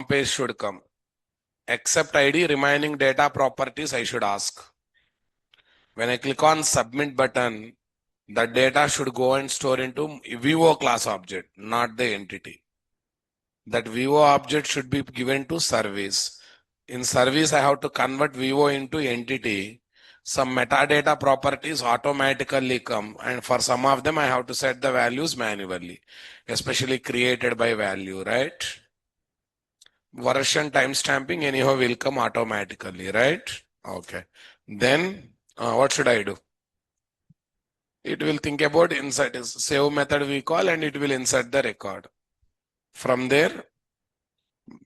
page should come. Accept ID, remaining data properties I should ask. When I click on submit button, the data should go and store into Vivo class object, not the entity. That Vivo object should be given to service. In service, I have to convert Vivo into entity. Some metadata properties automatically come, and for some of them I have to set the values manually, especially created by value, right? Version timestamping anyhow will come automatically, right? Okay. Then what should I do? It will think about insert is save method we call, and it will insert the record. From there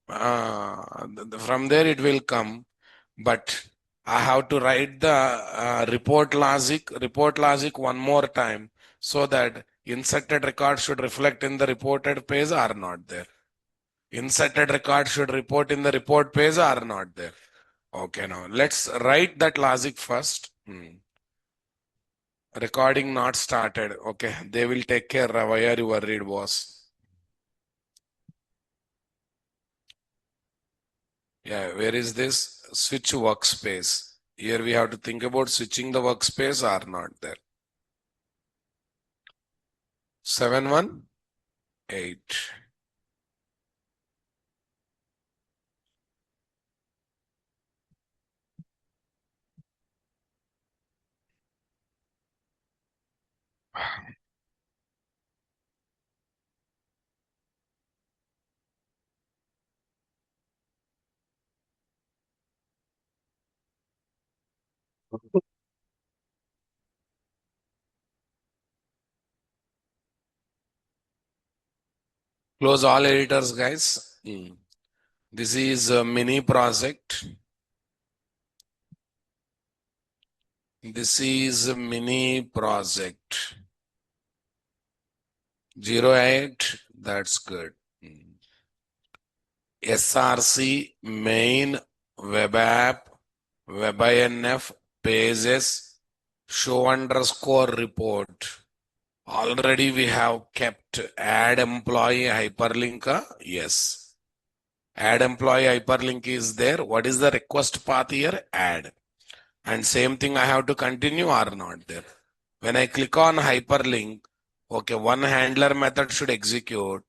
it will come, but I have to write the report logic one more time, so that inserted record should reflect in the reported page or not there. Inserted record should report in the report page or not there. Okay, now let's write that logic first. Recording not started. Okay, they will take care. Why are you worried, boss? Yeah, where is this? Switch workspace. Here we have to think about switching the workspace or not there. 718. Close all editors, guys. This is a mini project. This is a mini project. 08, that's good. SRC, main, web app, WebINF, pages, show underscore report. Already we have kept add employee hyperlink. Yes. Add employee hyperlink is there. What is the request path here? Add. And same thing I have to continue or not there. When I click on hyperlink, okay, one handler method should execute,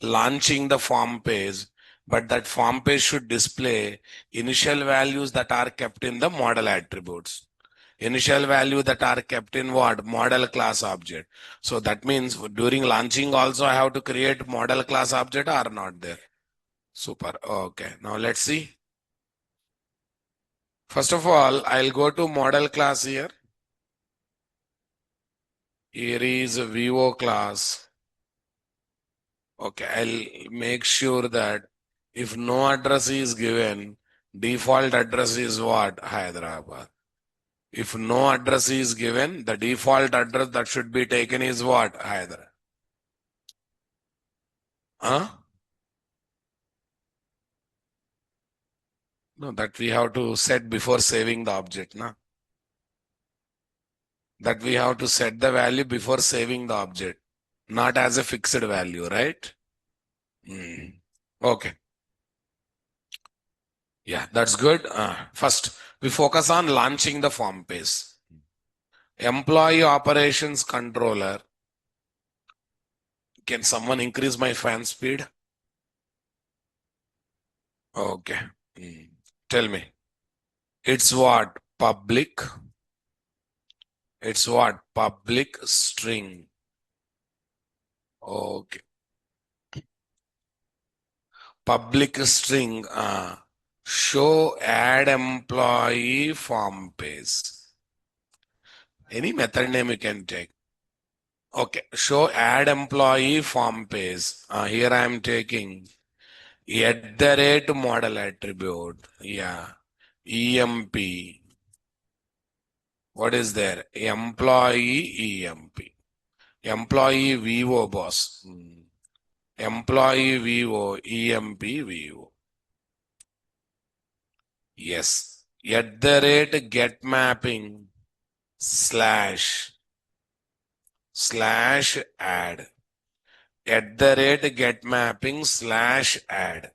launching the form page, but that form page should display initial values that are kept in the model attributes. Initial value that are kept in what? Model class object. So that means during launching also I have to create model class object or not there. Super. Okay. Now let's see. First of all, I'll go to model class here. Here is a Vivo class. Okay, I'll make sure that if no address is given, default address is what? Hyderabad. If no address is given, the default address that should be taken is what? Hyderabad. Huh? No, that we have to set before saving the object, na? That we have to set the value before saving the object, not as a fixed value, right? Okay. Yeah, that's good. First, we focus on launching the form page. Employee operations controller. Can someone increase my fan speed? Okay. Tell me. It's what? Public. It's what? Public string. Okay. Public string. Show add employee form page. Any method name you can take. Okay. Show add employee form page. Here I am taking @ model attribute. Yeah. EMP. What is there? Employee EMP. Employee Vivo boss. Employee Vivo EMP Vivo. Yes. @ get mapping slash add. @ get mapping slash add.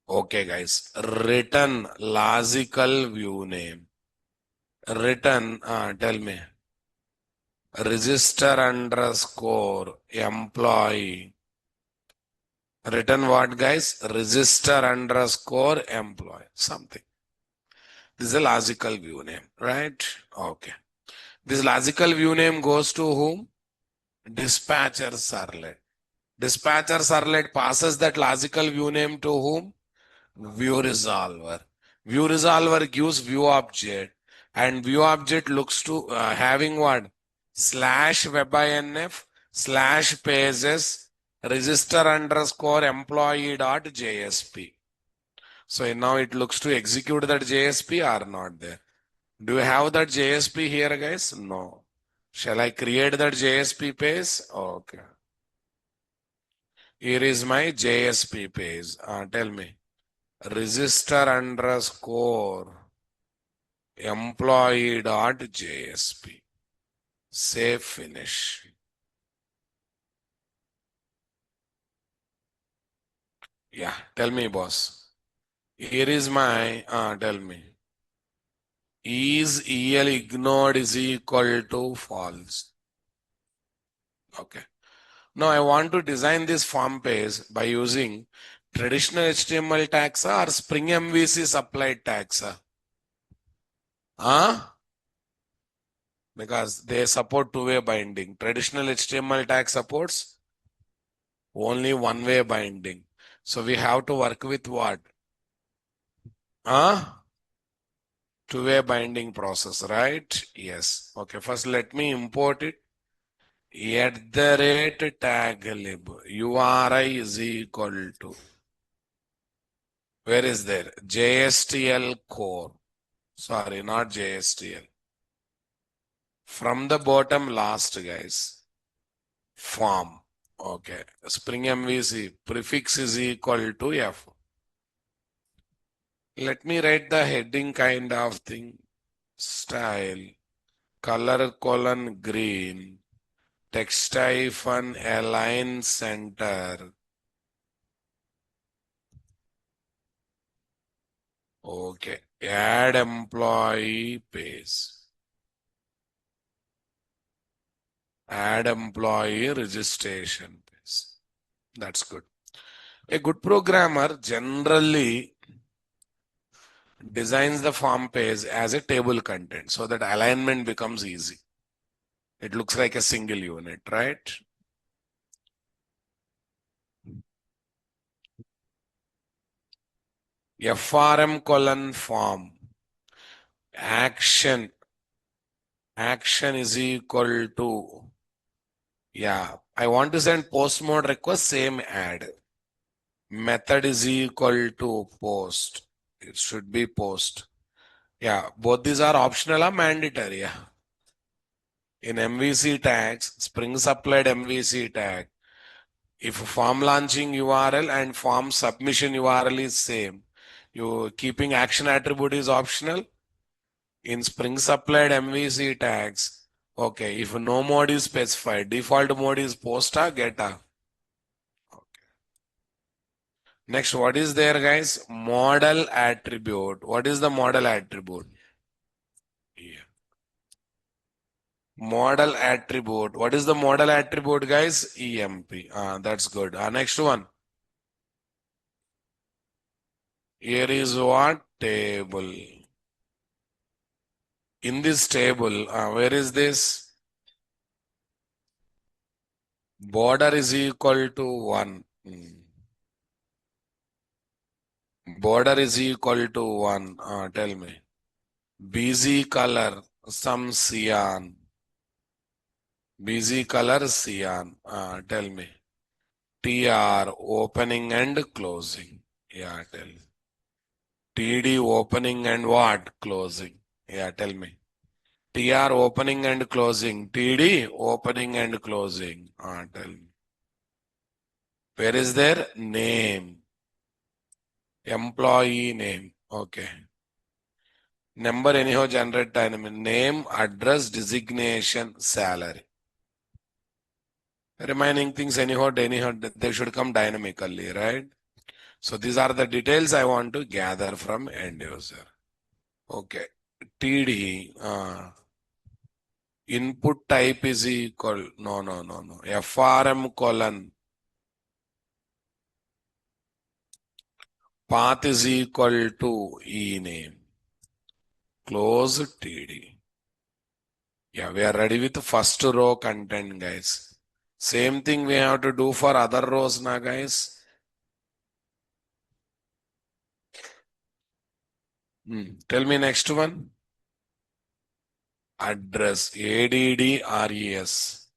Okay, guys. Written logical view name. Written, tell me. Register underscore employee. Written what, guys? Register underscore employee. Something. This is a logical view name, right? Okay. This logical view name goes to whom? Dispatcher servlet. Dispatcher servlet passes that logical view name to whom? View resolver. View resolver gives view object, and view object looks to having what? Slash webinf slash pages register underscore employee dot JSP. So now it looks to execute that JSP or not there. Do you have that JSP here, guys? No. Shall I create that JSP page? Okay. Here is my JSP page. Tell me. Register underscore employee dot JSP. Save finish. Yeah, tell me, boss. Here is my, tell me. Is EL ignored is equal to false. Okay. Now I want to design this form page by using traditional HTML tags or Spring MVC supplied tags. Because they support two-way binding. Traditional HTML tag supports only one-way binding. So we have to work with what? Two-way binding process, right? Yes. Okay, first let me import it. @taglib URI is equal to, where is there? JSTL core. Sorry, not JSTL. From the bottom last, guys. Form. Okay. Spring MVC prefix is equal to F. Let me write the heading kind of thing. Style. Color colon green. Text hyphen align center. Okay. Add employee page. Add employee registration page. That's good. A good programmer generally designs the form page as a table content so that alignment becomes easy. It looks like a single unit, right? FRM colon form. Action is equal to, yeah, I want to send post mode request, same add. Method is equal to post. It should be post. Yeah, both these are optional or mandatory. Yeah. In MVC tags, Spring supplied MVC tag. If form launching URL and form submission URL is same, you keeping action attribute is optional. In Spring supplied MVC tags, okay, if no mode is specified, default mode is post or get. Okay. Next, what is there, guys? Model attribute. What is the model attribute? Yeah. Model attribute. What is the model attribute, guys? EMP. That's good. Next one. Here is what? Table. In this table, where is this? Border is equal to 1. Border is equal to 1. Tell me. BZ color, some cyan. BZ color, cyan. Tell me. TR, opening and closing. Yeah, tell me. TD, opening and what? Closing. Yeah, tell me. TR, opening and closing. TD, opening and closing. Tell me. Where is their name? Employee name. Okay. Number anyhow generate dynamic. Name, address, designation, salary. Remaining things anyhow, they should come dynamically, right? So these are the details I want to gather from end user. Okay. TD, input type is equal, no. FRM colon, path is equal to E name. Close TD. Yeah, we are ready with the first row content, guys. Same thing we have to do for other rows now, guys. Tell me next one. Address, ADDRES.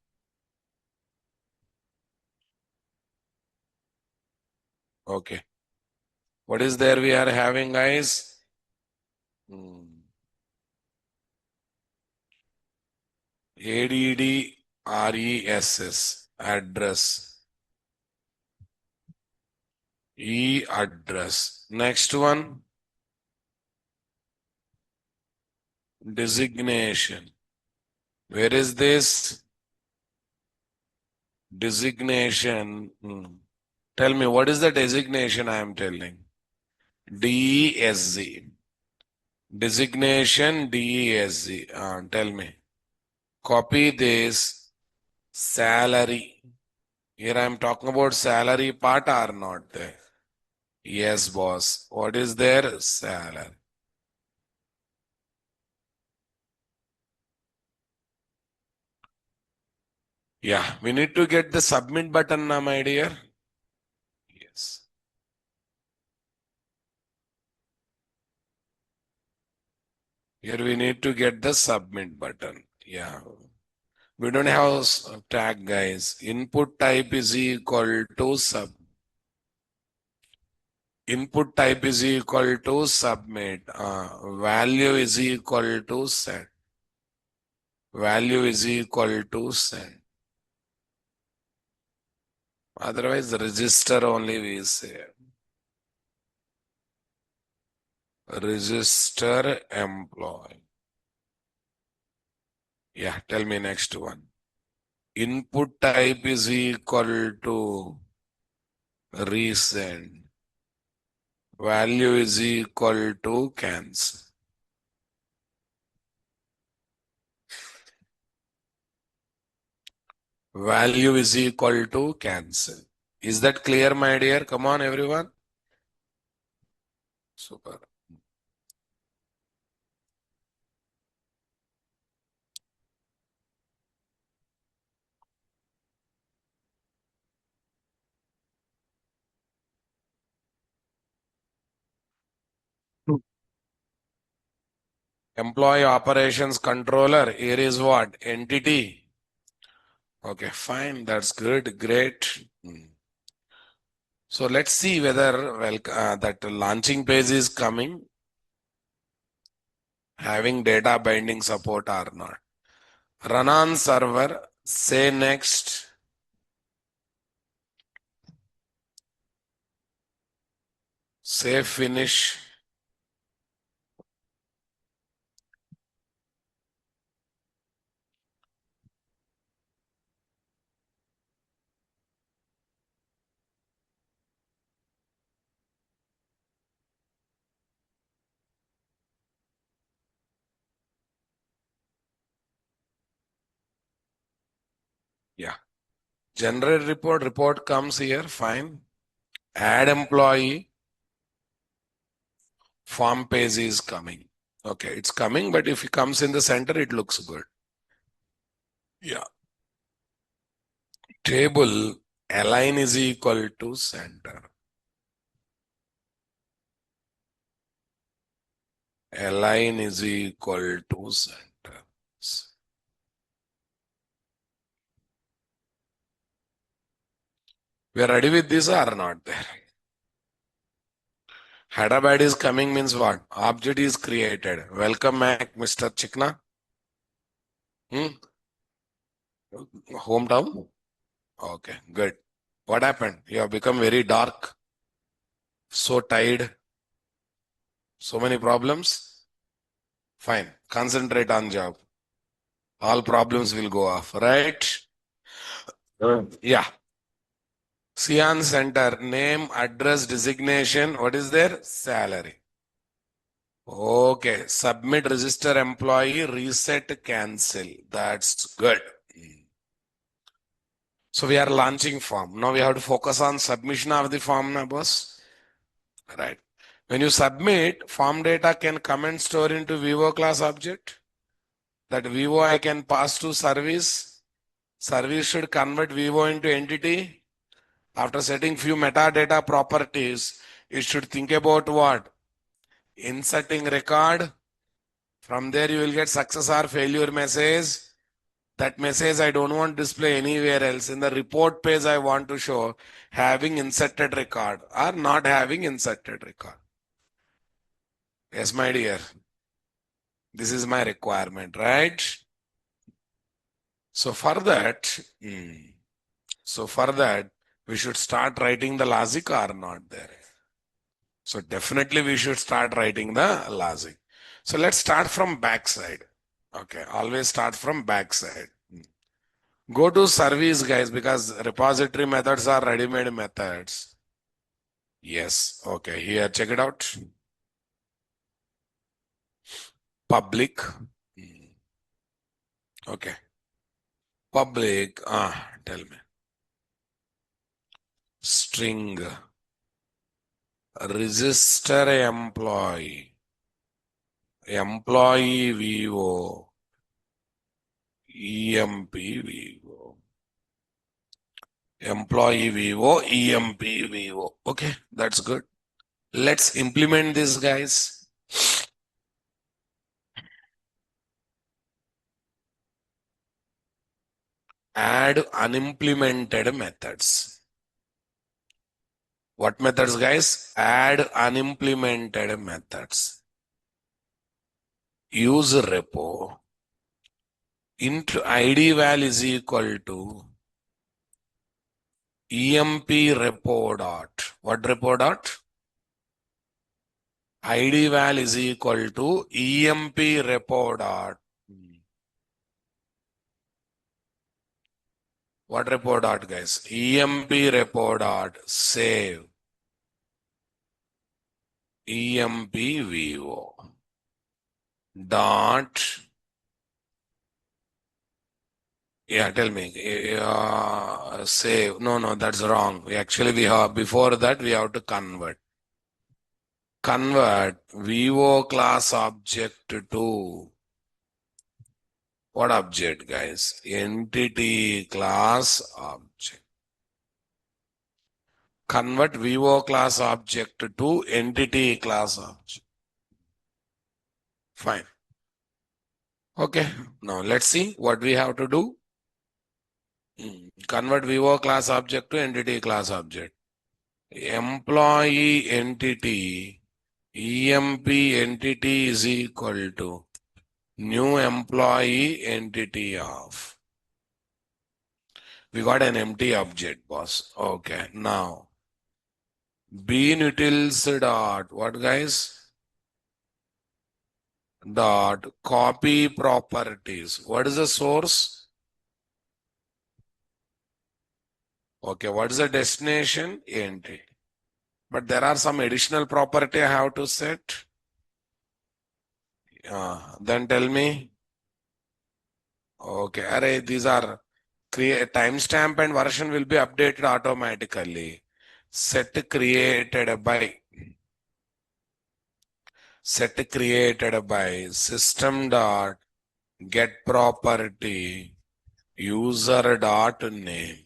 Okay. What is there we are having, guys? ADDRESS, address. E address. Next one, designation. Where is this? Designation. Tell me, what is the designation I am telling? DESZ. Designation DESZ. Tell me. Copy this. Salary. Here I am talking about salary part or not there? Yes, boss. What is there? Salary. Yeah, we need to get the submit button now, my dear. Yes. Here we need to get the submit button. Yeah. We don't have tag, guys. Input type is equal to sub. Input type is equal to submit. Value is equal to set. Value is equal to send. Otherwise, register only we say. Register employee. Yeah, tell me next one. Input type is equal to resend. Value is equal to cancel. Value is equal to cancel. Is that clear, my dear? Come on, everyone. Super. Employee operations controller. Here is what? Entity. Okay, fine. That's good. Great. So let's see whether that launching page is coming, having data binding support or not. Run on server. Say next. Say finish. Yeah. Generate report. Report comes here. Fine. Add employee. Form page is coming. Okay, it's coming, but if it comes in the center, it looks good. Yeah. Table align is equal to center. Align is equal to center. We are ready with this or not there? Hyderabad is coming means what? Object is created. Welcome back, Mr. Chikna. Hometown? Okay, good. What happened? You have become very dark, so tired, so many problems. Fine. Concentrate on job. All problems will go off, right? Yeah. Cyan Center, name, address, designation. What is their salary? Okay, submit, register employee, reset, cancel. That's good. So we are launching form. Now we have to focus on submission of the form, na boss. Right. When you submit, form data can come and store into Vivo class object. That Vivo I can pass to service. Service should convert Vivo into entity. After setting few metadata properties, it should think about what? Inserting record. From there you will get success or failure message. That message I don't want to display anywhere else. In the report page I want to show having inserted record or not having inserted record. Yes, my dear. This is my requirement, right? So for that, we should start writing the logic or not there. So definitely we should start writing the logic. So let's start from backside. Okay, always start from backside. Go to service, guys, because repository methods are ready-made methods. Yes, okay, here, check it out. Public. Okay. Public, tell me. String. Register employee. Employee Vivo. EMP Vivo. Employee Vivo, EMP Vivo. Okay, that's good. Let's implement this, guys. Add unimplemented methods. What methods, guys? Add unimplemented methods. Use repo. Int id val is equal to emp repo dot. What repo dot? id val is equal to emp repo dot. What repo dot, guys? emp repo dot save emp vivo dot. Yeah, tell me. Save. No, that's wrong. Actually, we have before that we have to convert. Convert Vivo class object to what object, guys? Entity class object. Convert Vivo class object to entity class object. Fine. Okay. Now let's see what we have to do. Convert Vivo class object to entity class object. Employee entity, EMP entity is equal to new employee entity of. We got an empty object, boss. Okay, now bean utils dot what, guys? Dot copy properties. What is the source? Okay, what is the destination? Entity. But there are some additional property I have to set. Then tell me. Okay, array, these are create timestamp and version will be updated automatically. Set created by system dot get property user dot name.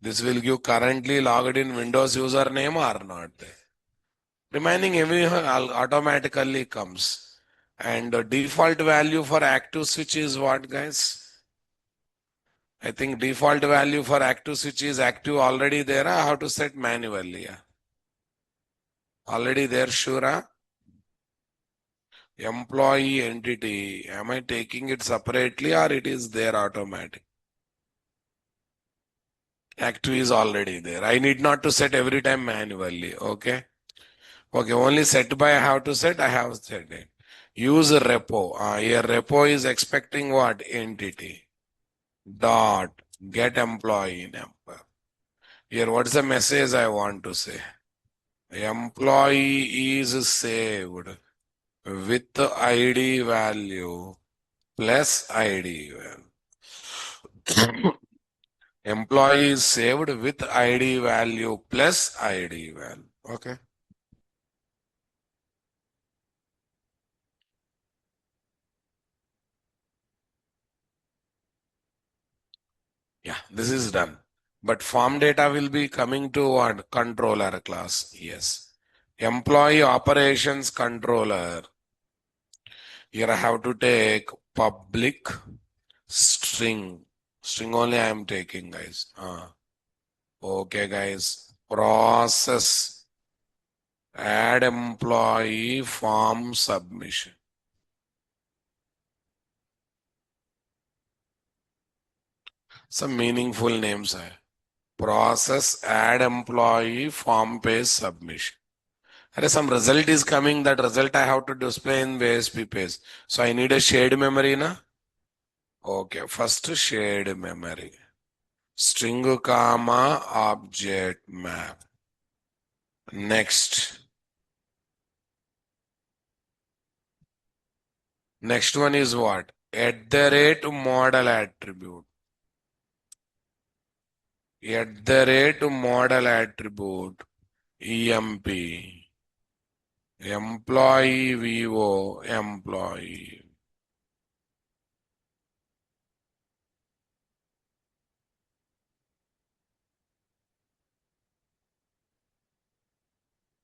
This will give currently logged in Windows username or not. Remaining every automatically comes. And the default value for active switch is what, guys? I think default value for active switch is active already there. I have to set manually. Already there, sure. Employee entity. Am I taking it separately or it is there automatic? Active is already there. I need not to set every time manually. Okay. Okay. Only set by I have to set. I have set it. Use repo. Here repo is expecting what? Entity. Dot get employee number. Here, what's the message I want to say? Employee is saved with ID value plus ID value. Employee is saved with ID value plus ID value. Okay. Yeah, this is done. But form data will be coming to what? Controller class. Yes. Employee operations controller. Here I have to take public string. String only I am taking, guys. Okay, guys. Process. Add employee form submission. Some meaningful names. Process add employee form page submission. Some result is coming. That result I have to display in VSP page. So I need a shared memory, na? Okay, first shared memory. String comma object map. Next. Next one is what? At the rate model attribute. At the rate model attribute. EMP. Employee VO employee.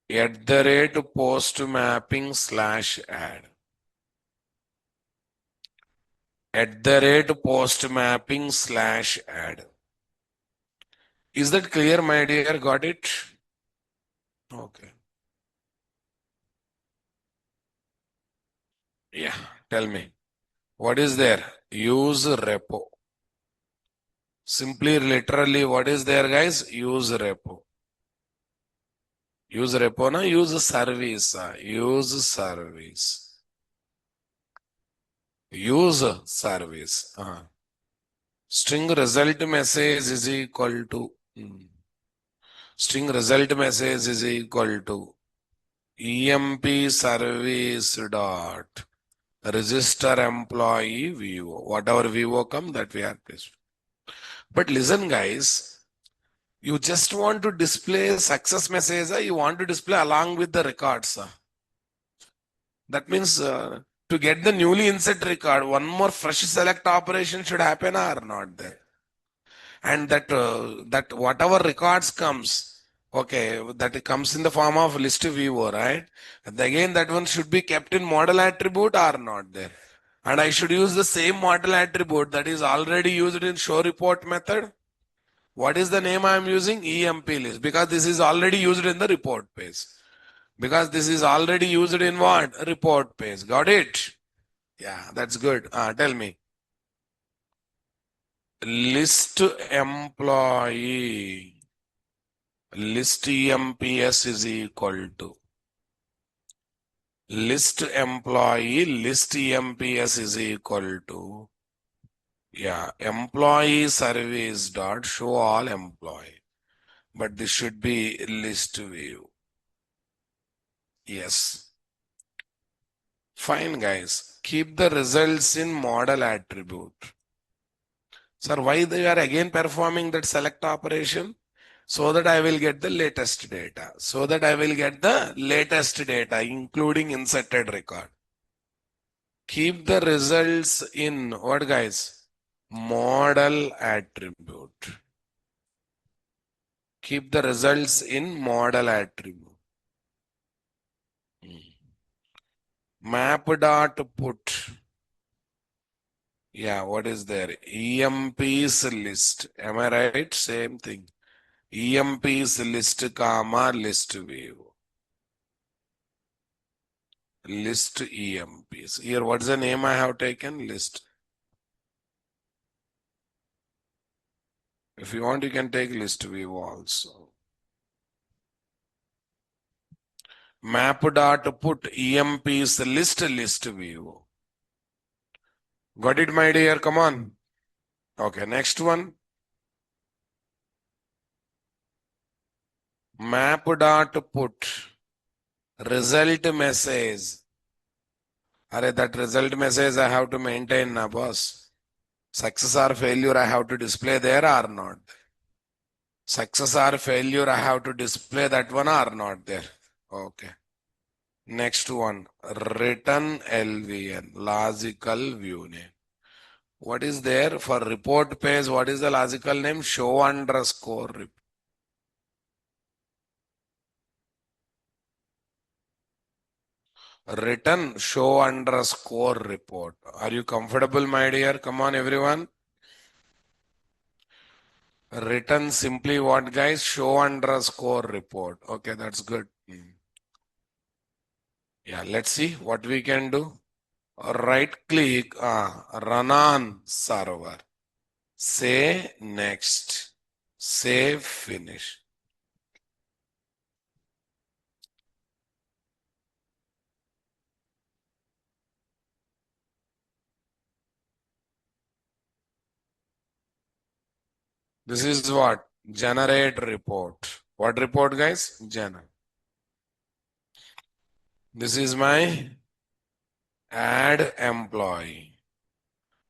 At the rate post mapping slash add. At the rate post mapping slash add. Is that clear, my dear? Got it? Okay. Yeah. Tell me. What is there? Use repo. Simply, literally, what is there, guys? Use repo. Use repo, na? Use service. Use service. Use service. String result message is equal to string result message is equal to EMP service dot register employee VO. Whatever VO come, that we are placed. But listen, guys, you just want to display success message, you want to display along with the records. That means to get the newly insert record, one more fresh select operation should happen or not there. And that whatever records comes, okay, that comes in the form of list viewer, right? And again, that one should be kept in model attribute or not there. And I should use the same model attribute that is already used in show report method. What is the name I am using? EMP list, because this is already used in the report page. Because this is already used in what? Report page. Got it? Yeah, that's good. Tell me. List employee. List EMPS is equal to. List employee. List EMPS is equal to. Yeah, employee service dot show all employee. But this should be list view. Yes. Fine, guys. Keep the results in model attribute. Sir, why they are again performing that select operation? So that I will get the latest data. So that I will get the latest data, including inserted record. Keep the results in what, guys? Model attribute. Keep the results in model attribute. Map dot put. Yeah, what is there? EMP's list. Am I right? Same thing. EMP's list, comma, list view. List EMPs. Here, what's the name I have taken? List. If you want, you can take list view also. Map dot put EMP's list view. Got it, my dear? Come on. Okay, next one. map dot put result message. Array, that result message I have to maintain na boss. Success or failure I have to display there or not. Success or failure I have to display that one or not there. Okay. Next one, return LVN, logical view name. What is there for report page? What is the logical name? Show underscore report. Return show underscore report. Are you comfortable, my dear? Come on, everyone. Return simply what, guys? Show underscore report. Okay, that's good. Yeah, let's see what we can do. Right click, run on server. Say next. Save finish. This is what? Generate report. What report, guys? Generate. This is my add employee.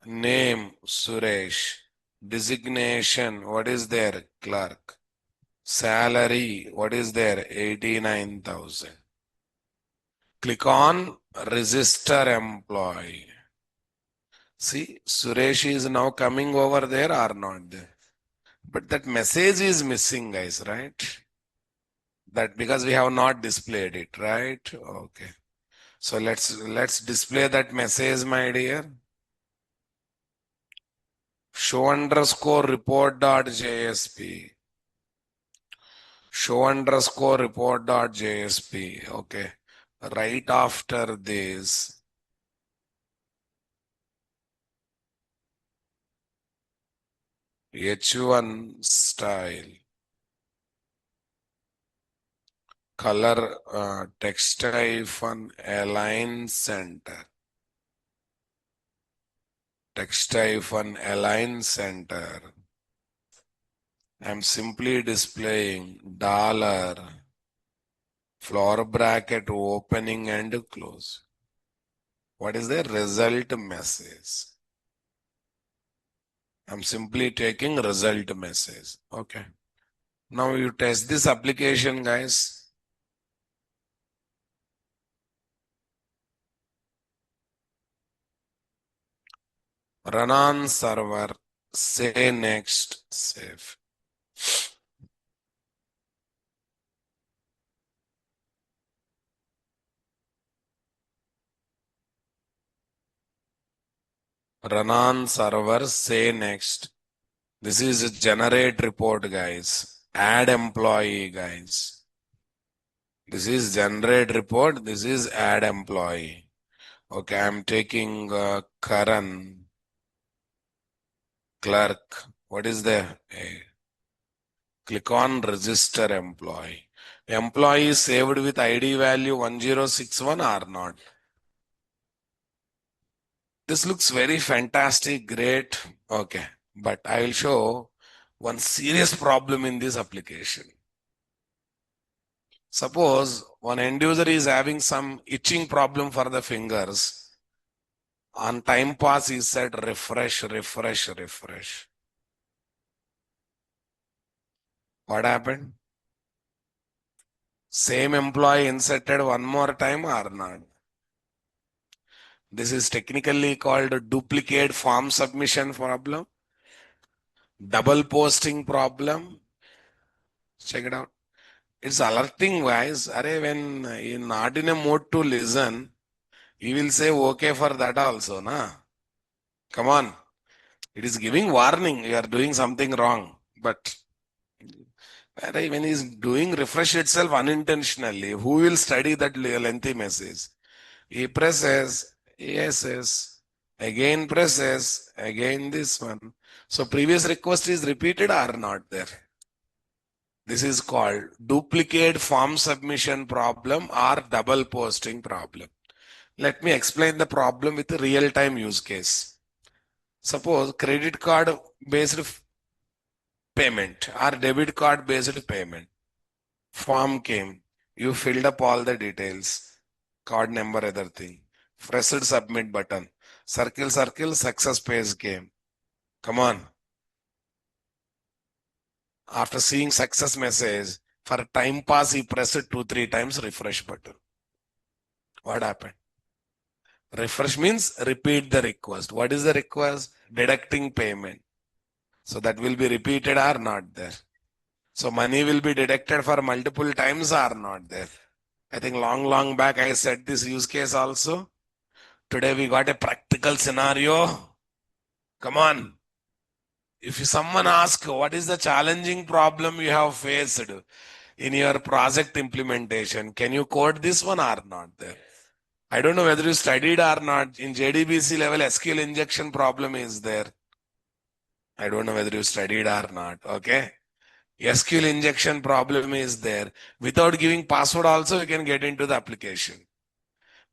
Name Suresh. Designation, what is there? Clerk. Salary, what is there? 89,000. Click on register employee. See, Suresh is now coming over there or not there? But that message is missing, guys, right? That because we have not displayed it, right? Okay. So let's display that message, my dear. Show underscore report dot JSP. Show underscore report dot JSP. Okay. Right after this, H1 style. Color text hyphen align center. Text hyphen align center. I'm simply displaying dollar floor bracket opening and close. What is the result message? I'm simply taking result message. Okay. Now you test this application, guys. Run on server, say next, save. Run on server, say next. This is a generate report, guys. Add employee, guys. This is generate report. This is add employee. Okay, I'm taking Karan, clerk. What is there? Click on register employee. Employee is saved with ID value 1061 or not? This looks very fantastic, great. Okay, but I will show one serious problem in this application. Suppose one end user is having some itching problem for the fingers. On time pass, he said refresh, refresh, refresh. What happened? Same employee inserted one more time or not? This is technically called a duplicate form submission problem. Double posting problem. Check it out. It's alerting, guys. Array, when you're not in a mode to listen, he will say okay for that also, na? Come on. It is giving warning you are doing something wrong. But array, when he's doing refresh itself unintentionally, who will study that lengthy message? He presses, yes, yes. Again presses, again this one. So previous request is repeated or not there? This is called duplicate form submission problem or double posting problem. Let me explain the problem with a real-time use case. Suppose credit card based payment or debit card based payment. Form came. You filled up all the details. Card number, other thing. Pressed submit button. Circle, circle, success page came. Come on. After seeing success message, for time pass, he pressed 2-3 times refresh button. What happened? Refresh means repeat the request. What is the request? Deducting payment. So that will be repeated or not there. So money will be deducted for multiple times or not there. I think long back I said this use case also. Today we got a practical scenario. Come on. If someone asks what is the challenging problem you have faced in your project implementation, can you code this one or not there? I don't know whether you studied or not. In JDBC level, SQL injection problem is there. I don't know whether you studied or not. Okay. SQL injection problem is there. Without giving password also, you can get into the application.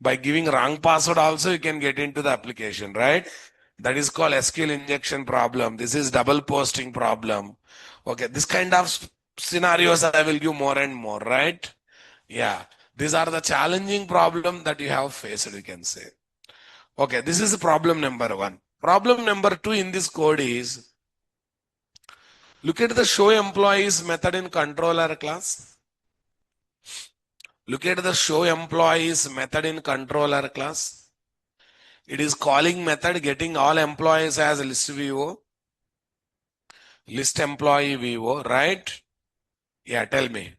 By giving wrong password also, you can get into the application, right? That is called SQL injection problem. This is double posting problem. Okay. This kind of scenarios I will give more and more, right? Yeah. These are the challenging problem that you have faced, we can say. Okay. This is problem number 1. Problem number 2 in this code is, look at the show employees method in controller class. Look at the show employees method in controller class. It is calling method getting all employees as list VO. List employee VO, right? Yeah, tell me.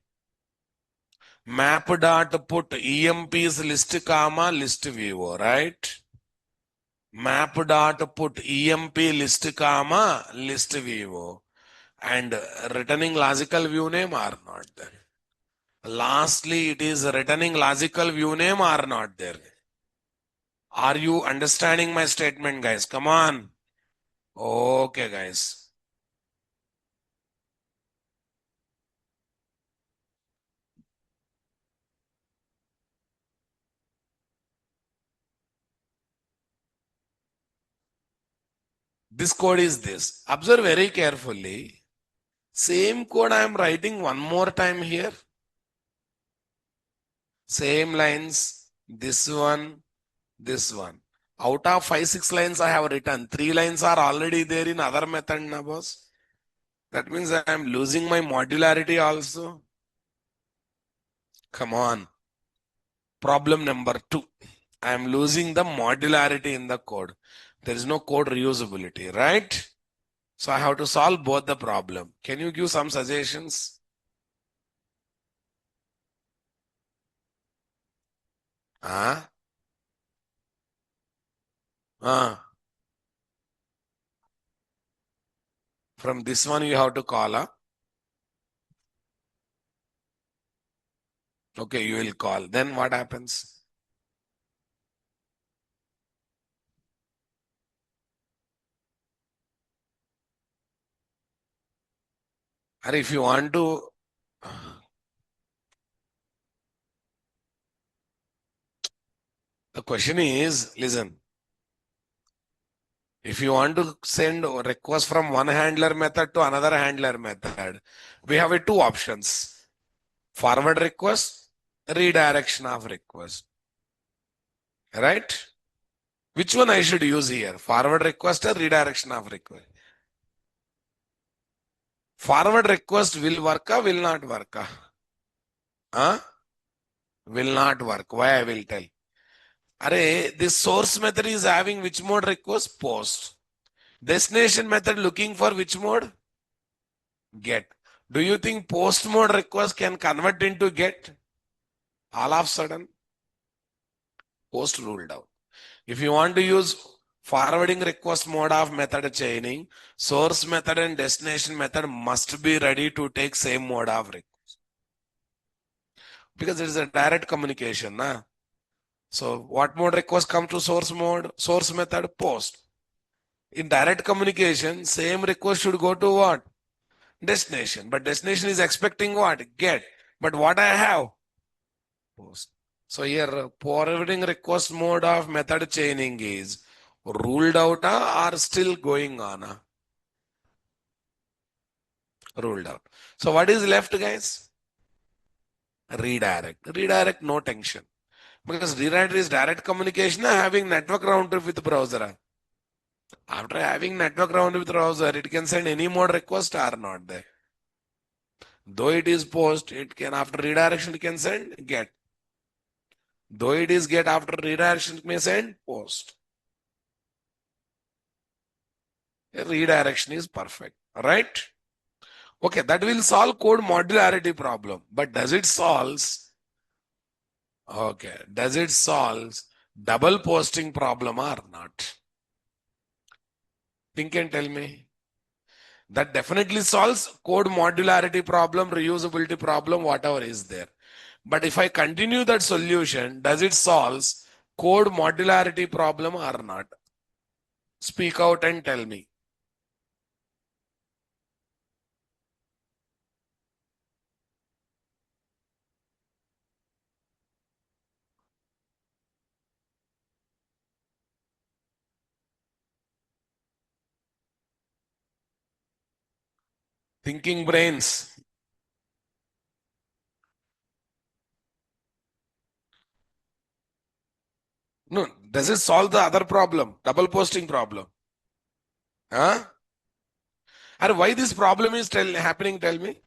Map dot put EMP's list comma list VO, right? Map dot put EMP list comma list VO. And returning logical view name or not there. Lastly, it is returning logical view name or not there. Are you understanding my statement, guys? Come on. Okay, guys. This code is this. Observe very carefully. Same code I am writing one more time here. Same lines. This one. This one. Out of 5-6 lines I have written, 3 lines are already there in other method, na boss. That means I am losing my modularity also. Come on. Problem number 2. I am losing the modularity in the code. There is no code reusability, right? So I have to solve both the problem. Can you give some suggestions? Ah, From this one you have to call. Okay, you will call. Then what happens? Or if you want to, the question is, listen. If you want to send a request from one handler method to another handler method, we have 2 options. Forward request, redirection of request. Right? Which one I should use here? Forward request or redirection of request? Forward request will work or will not work? Huh? Will not work. Why I will tell. Array, this source method is having which mode request? Post. Destination method looking for which mode? Get. Do you think post mode request can convert into get? All of a sudden, post ruled out. If you want to use forwarding request mode of method chaining, source method and destination method must be ready to take same mode of request. Because it is a direct communication. Nah? So what mode request come to source mode? Source method post. In direct communication, same request should go to what? Destination. But destination is expecting what? Get. But what I have? Post. So here forwarding request mode of method chaining is ruled out or still going on? Ruled out. So what is left, guys? Redirect. Redirect, no tension. Because redirect is direct communication having network round trip with browser. After having network round with browser, it can send any mode request or not there. Though it is post, it can after redirection it can send get. Though it is get after redirection it may send post. Redirection is perfect. Right? Okay, that will solve code modularity problem. But does it solves double posting problem or not? Think and tell me. That definitely solves code modularity problem, reusability problem, whatever is there. But if I continue that solution, does it solves code modularity problem or not? Speak out and tell me. Thinking brains. No, does it solve the other problem? Double posting problem. Huh? And why this problem is happening, tell me.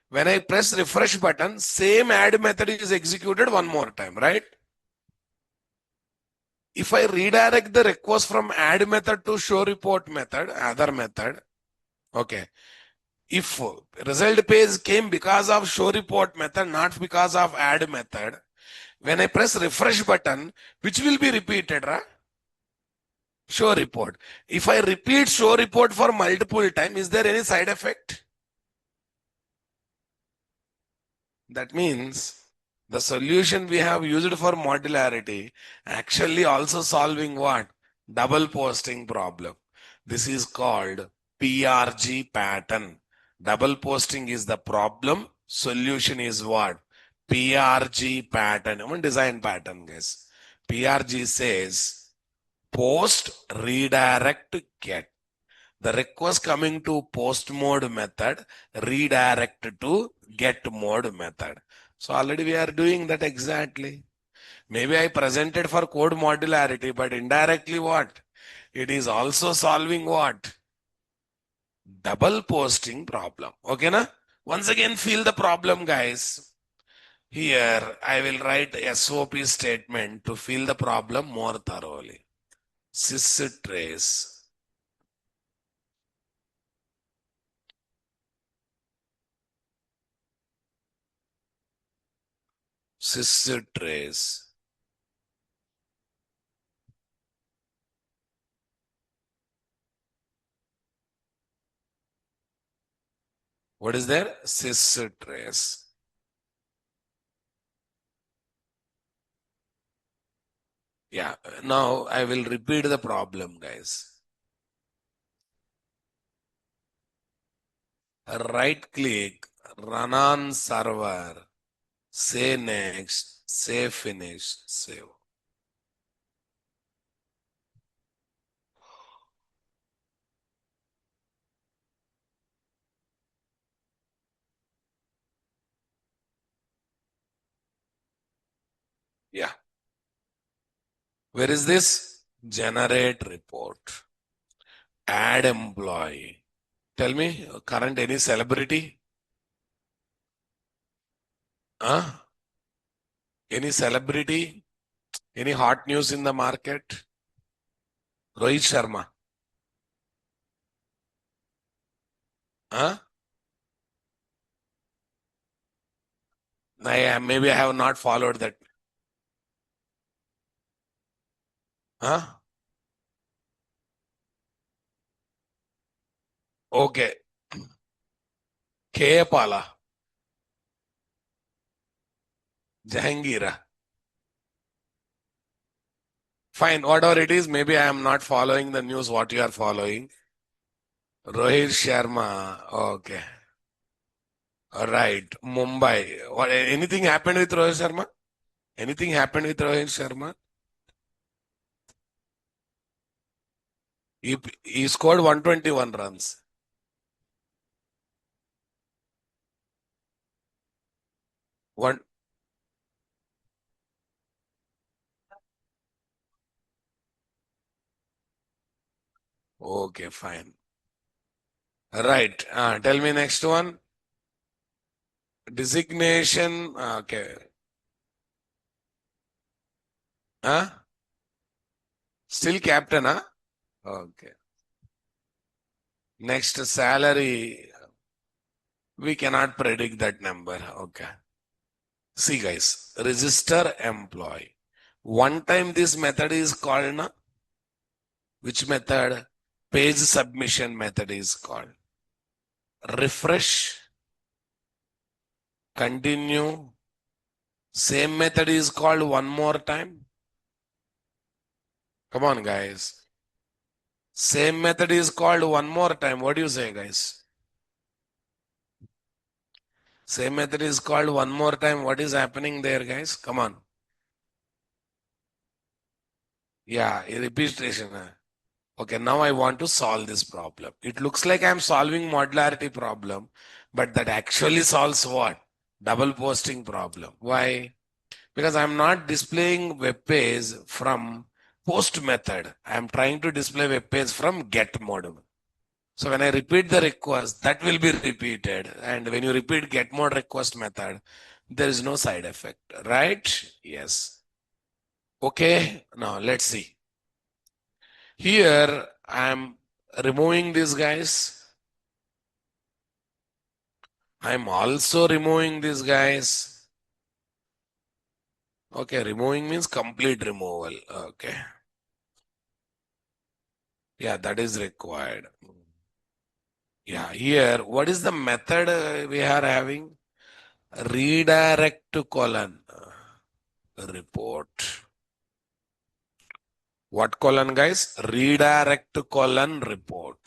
When I press refresh button, same add method is executed one more time, right? If I redirect the request from add method to show report method, other method, okay. If result page came because of show report method, not because of add method, when I press refresh button, which will be repeated, right? Show report. If I repeat show report for multiple time, is there any side effect? That means the solution we have used for modularity actually also solving what? Double posting problem. This is called PRG pattern. Double posting is the problem. Solution is what? PRG pattern. I mean design pattern, guys. PRG says post, redirect, get. The request coming to post mode method, redirect to get mode method. So already we are doing that exactly. Maybe I presented for code modularity, but indirectly what? It is also solving what? Double posting problem. Okay, na? Once again, feel the problem, guys. Here, I will write SOP statement to feel the problem more thoroughly. Sys trace. Sys trace. What is there? Sys trace. Yeah, now I will repeat the problem, guys. Right click, run on server, say next, say finish, save. Yeah. Where is this? Generate report. Add employee. Tell me, current any celebrity? Huh? Any celebrity? Any hot news in the market? Rohit Sharma. Huh? Maybe I have not followed that. Huh? Okay. K. Pala. Jahangir. Fine, whatever it is, maybe I am not following the news what you are following. Rohit Sharma. Okay. All right. Mumbai. Anything happened with Rohit Sharma? Anything happened with Rohit Sharma? He scored 121 runs. One. Okay, fine. Right. Tell me next one. Designation. Okay. Huh? Still captain, huh? Okay. Next, salary. We cannot predict that number. Okay. See, guys, register employee. One time this method is called, na? Which method? Page submission method is called. Refresh, continue. Same method is called one more time. Come on, guys. Same method is called one more time. What do you say, guys? Same method is called one more time. What is happening there, guys? Come on. Yeah, repetition. Okay, now I want to solve this problem. It looks like I'm solving modularity problem, but that actually solves what? Double posting problem. Why? Because I'm not displaying web page from post method. I'm trying to display web page from get mode. So when I repeat the request, that will be repeated. And when you repeat get mode request method, there is no side effect, right? Yes. Okay, now let's see. Here I'm removing these guys. I'm also removing these guys. Okay, removing means complete removal. Okay. Yeah, that is required. Yeah, here, what is the method we are having? Redirect to colon report. What colon, guys? Redirect to colon report.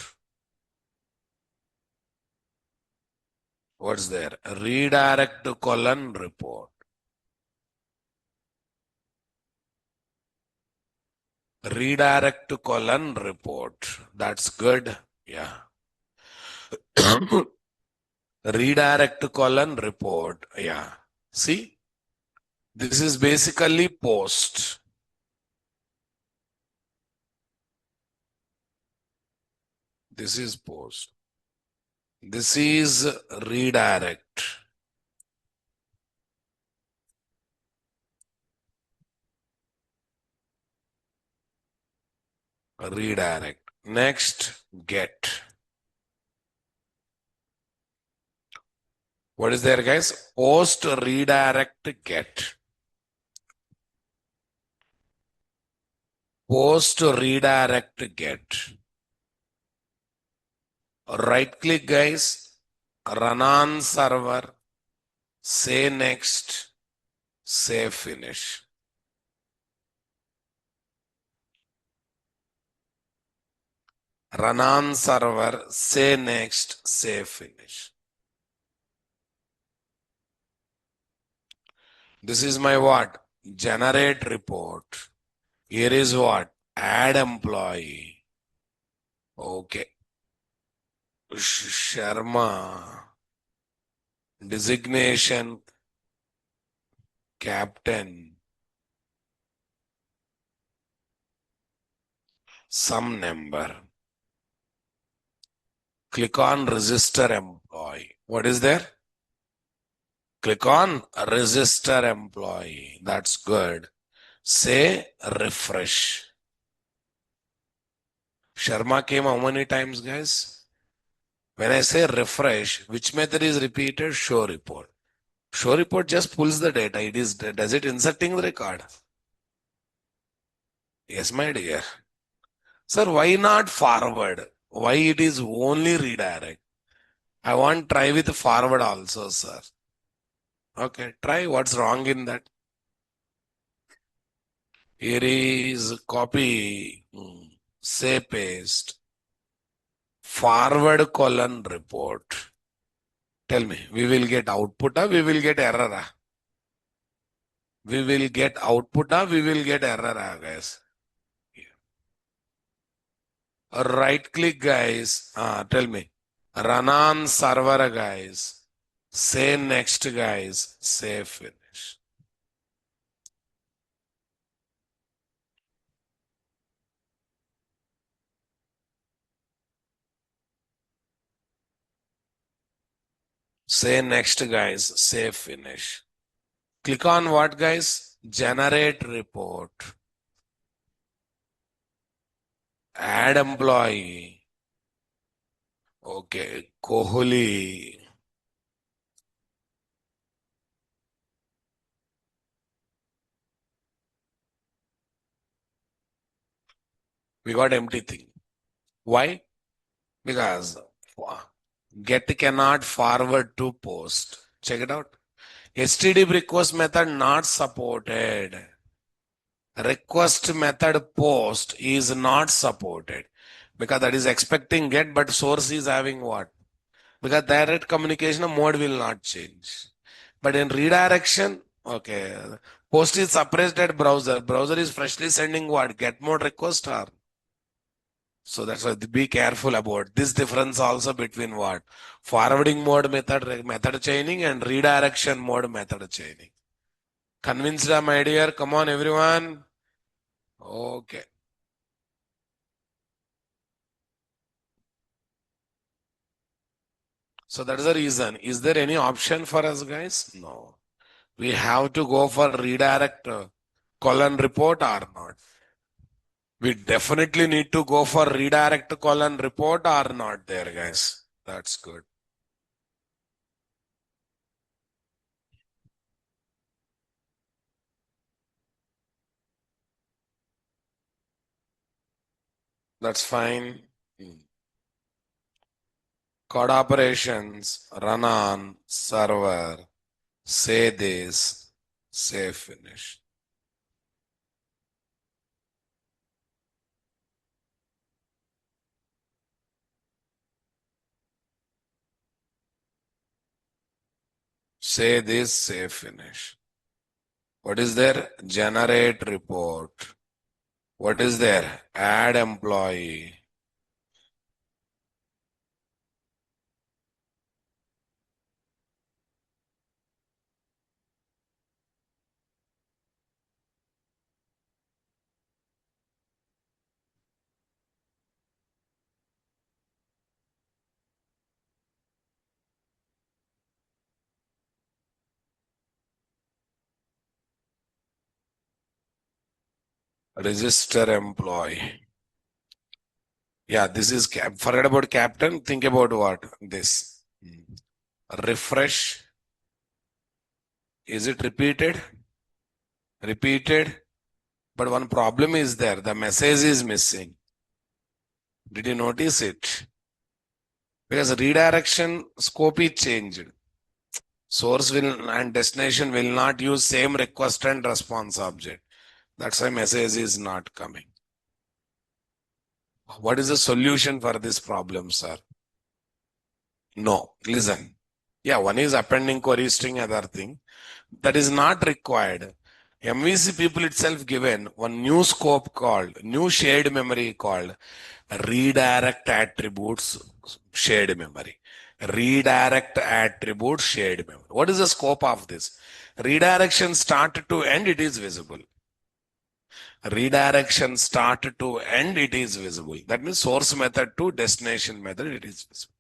What's there? Redirect to colon report. Redirect to colon report. That's good. Yeah. Redirect to colon report. Yeah. See, this is basically post. This is post. This is redirect. Redirect. Next, get. What is there, guys? Post, redirect, get. Post, redirect, get. Right click, guys. Run on server. Say next. Say finish. Run on server. Say next. Say finish. This is my what? Generate report. Here is what? Add employee. Okay. Sharma. Designation. Captain. Some number. Click on register employee. What is there? Click on register employee. That's good. Say refresh. Sharma came how many times, guys? When I say refresh, which method is repeated? Show report. Show report just pulls the data. Does it inserting the record? Yes, my dear. Sir, why not forward? Why it is only redirect? I want try with forward also, sir. Okay, try. What's wrong in that? Here is copy, say paste, forward colon report. Tell me, we will get output or we will get error? We will get output or we will get error, guys? Right click, guys. Tell me. Run on server, guys. Say next, guys. Say finish. Say next, guys. Say finish. Click on what, guys? Generate report. Add employee. Okay. Kohli. We got empty thing. Why? Because get cannot forward to post. Check it out. HTTP request method not supported. Request method post is not supported because that is expecting get, but source is having what? Because direct communication mode will not change. But in redirection, okay, post is suppressed at browser. Browser is freshly sending what? Get mode request or. So that's why be careful about this difference also between what? Forwarding mode method chaining and redirection mode method chaining. Convinced, my dear? Come on, everyone. Okay. So that's the reason. Is there any option for us, guys? No. We have to go for redirect colon report or not. We definitely need to go for redirect colon report or not there, guys. That's good. That's fine. Code operations run on server. Say this. Say finish. Say this. Say finish. What is there? Generate report. What is there? Add employee. Register employee. Yeah, this is forget about captain. Think about what? This. Refresh. Is it repeated? Repeated. But one problem is there. The message is missing. Did you notice it? Because redirection scope is changed. Source will and destination will not use same request and response object. That's why message is not coming. What is the solution for this problem, sir? No, listen. Yeah, one is appending query string, other thing. That is not required. MVC people itself given one new scope called, new shared memory called redirect attributes shared memory. Redirect attribute shared memory. What is the scope of this? Redirection start to end, it is visible. Redirection start to end, it is visible. That means source method to destination method, it is visible.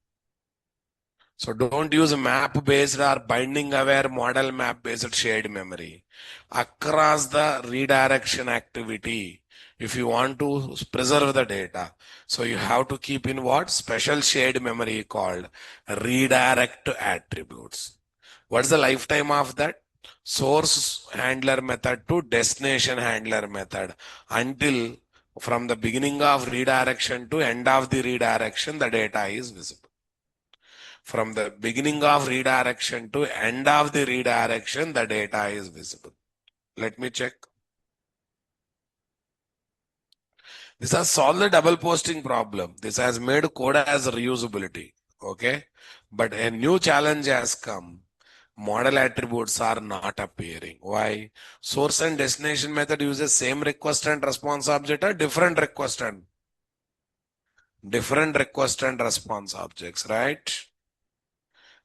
So don't use map based or binding aware model map based shared memory. Across the redirection activity, if you want to preserve the data, so you have to keep in what? Special shared memory called redirect attributes. What's the lifetime of that? Source handler method to destination handler method until from the beginning of redirection to end of the redirection, the data is visible. From the beginning of redirection to end of the redirection, the data is visible. Let me check. This has solved the double posting problem. This has made code as reusability. Okay. But a new challenge has come. Model attributes are not appearing. Why? Source and destination method uses same request and response object or different request and response objects, right?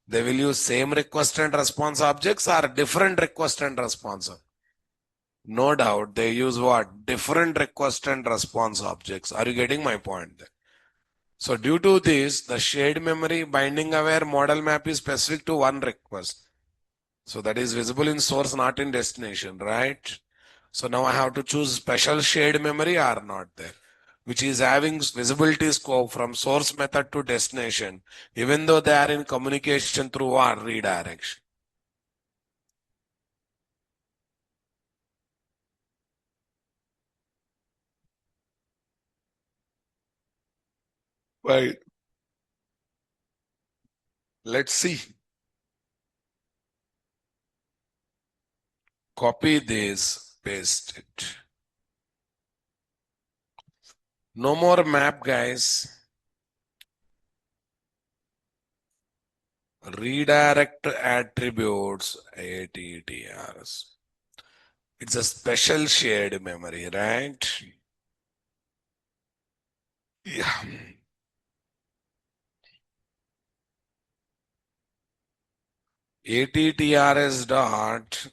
They will use same request and response objects or different request and response. No doubt they use what? Different request and response objects. Are you getting my point? So due to this, the shared memory binding aware model map is specific to one request. So that is visible in source, not in destination, right? So now I have to choose special shared memory or not there, which is having visibility scope from source method to destination, even though they are in communication through what? Redirection. Right. Let's see. Copy this, paste it. No more map, guys. Redirect attributes, ATTRs. It's a special shared memory, right? Yeah. ATTRS dot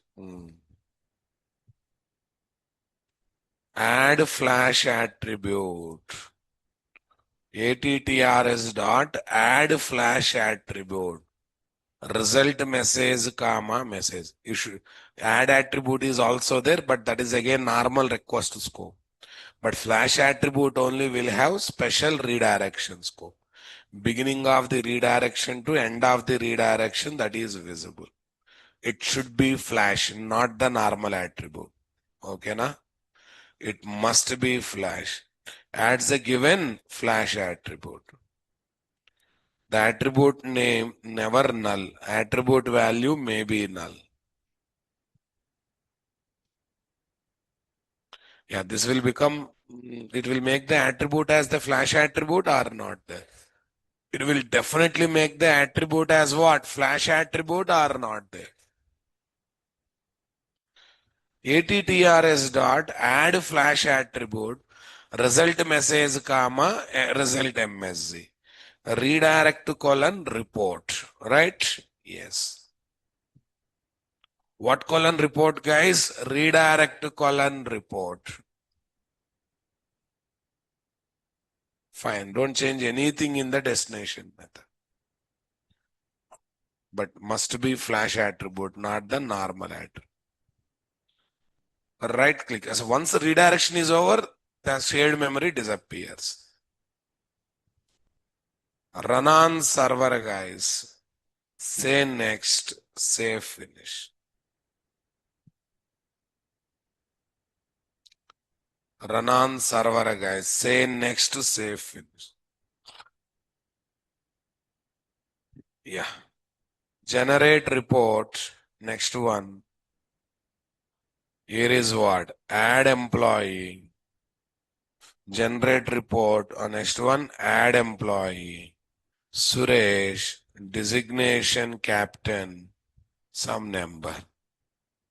add flash attribute. ATTRS dot add flash attribute. Result message comma message. You should add attribute is also there, but that is again normal request scope. But flash attribute only will have special redirection scope. Beginning of the redirection to end of the redirection, that is visible. It should be flash, not the normal attribute. Okay, na? It must be flash. Adds a given flash attribute. The attribute name never null. Attribute value may be null. Yeah, this will become, it will make the attribute as the flash attribute or not there. It will definitely make the attribute as what? Flash attribute or not there. ATTRS dot add flash attribute result message comma result MSG. Redirect colon report. Right? Yes. What colon report, guys? Redirect colon report. Fine. Don't change anything in the destination method. But must be flash attribute, not the normal attribute. Right click. So once the redirection is over, the shared memory disappears. Run on server, guys. Say next. Say finish. Run on server, guys. Say next. Say finish. Yeah. Generate report. Next one. Here is what? Add employee. Generate report. Next one. Add employee. Suresh. Designation captain. Some number.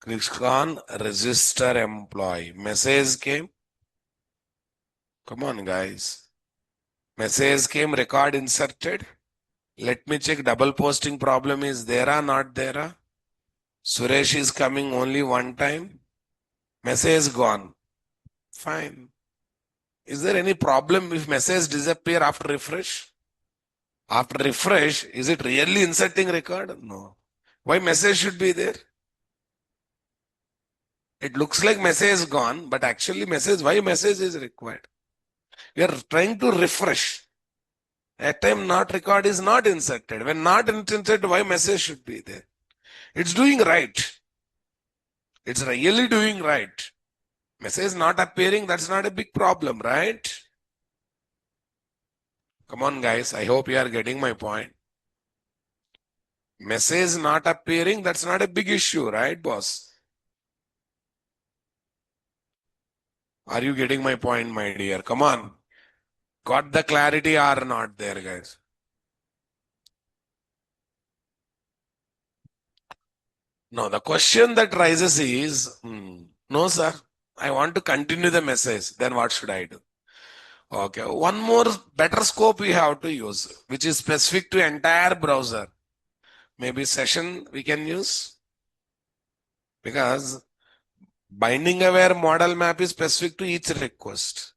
Click on register employee. Message came. Come on, guys. Message came, record inserted. Let me check double posting problem is there or not there. Suresh is coming only one time. Message gone. Fine. Is there any problem if message disappear after refresh? After refresh, is it really inserting record? No. Why message should be there? It looks like message gone, but actually message, why message is required? We are trying to refresh. At time not record is not inserted. When not inserted, why message should be there? It's doing right. It's really doing right. Message not appearing, that's not a big problem, right? Come on, guys. I hope you are getting my point. Message not appearing, that's not a big issue, right, boss? Are you getting my point, my dear? Come on. Got the clarity or not there, guys? Now, the question that rises is, no, sir, I want to continue the message. Then what should I do? Okay, one more better scope we have to use, which is specific to entire browser. Maybe session we can use, because binding aware model map is specific to each request.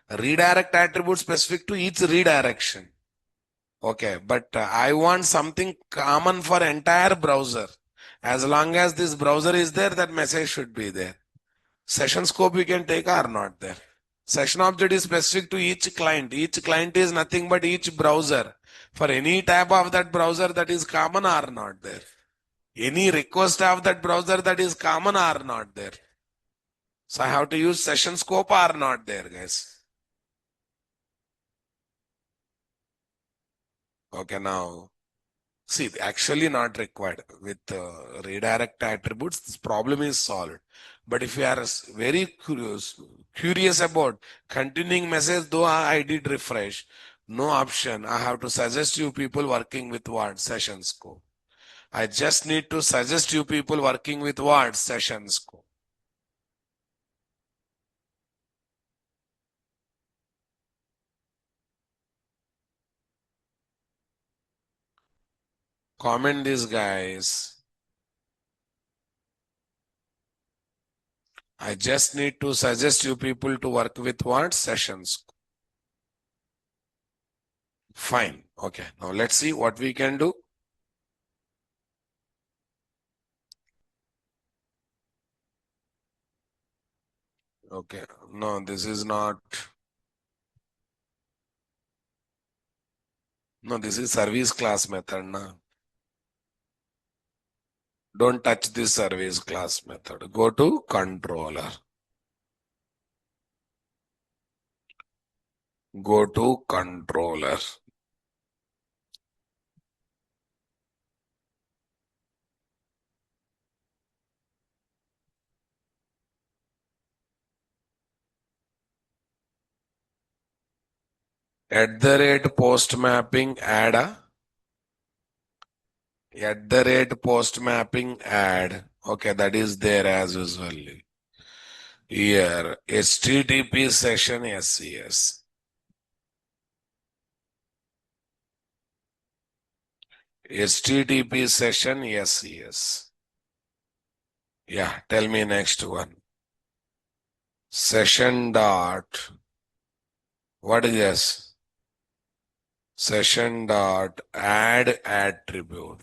Redirect attribute specific to each redirection. Okay, but I want something common for entire browser. As long as this browser is there, that message should be there. Session scope we can take or not there. Session object is specific to each client. Each client is nothing but each browser. For any tab of that browser, that is common or not there. Any request of that browser, that is common or not there. So I have to use session scope or not there, guys. Okay, now see, actually not required. With redirect attributes, this problem is solved. But if you are very curious about continuing message, though I did refresh, no option. I have to suggest you people working with what? Session scope. I just need to suggest you people working with what? Session scope. Comment this, guys. I just need to suggest you people to work with what? Sessions. Fine. Okay. Now let's see what we can do. Okay. No, this is not. No, this is service class method. No. Don't touch this service class method. Go to controller. Go to controller. At the rate post mapping add a. At the rate post mapping add. Okay, that is there as usually. Here, HTTP session SES. HTTP session SES. Yeah, tell me next one. Session dot. What is this? Session dot add attribute.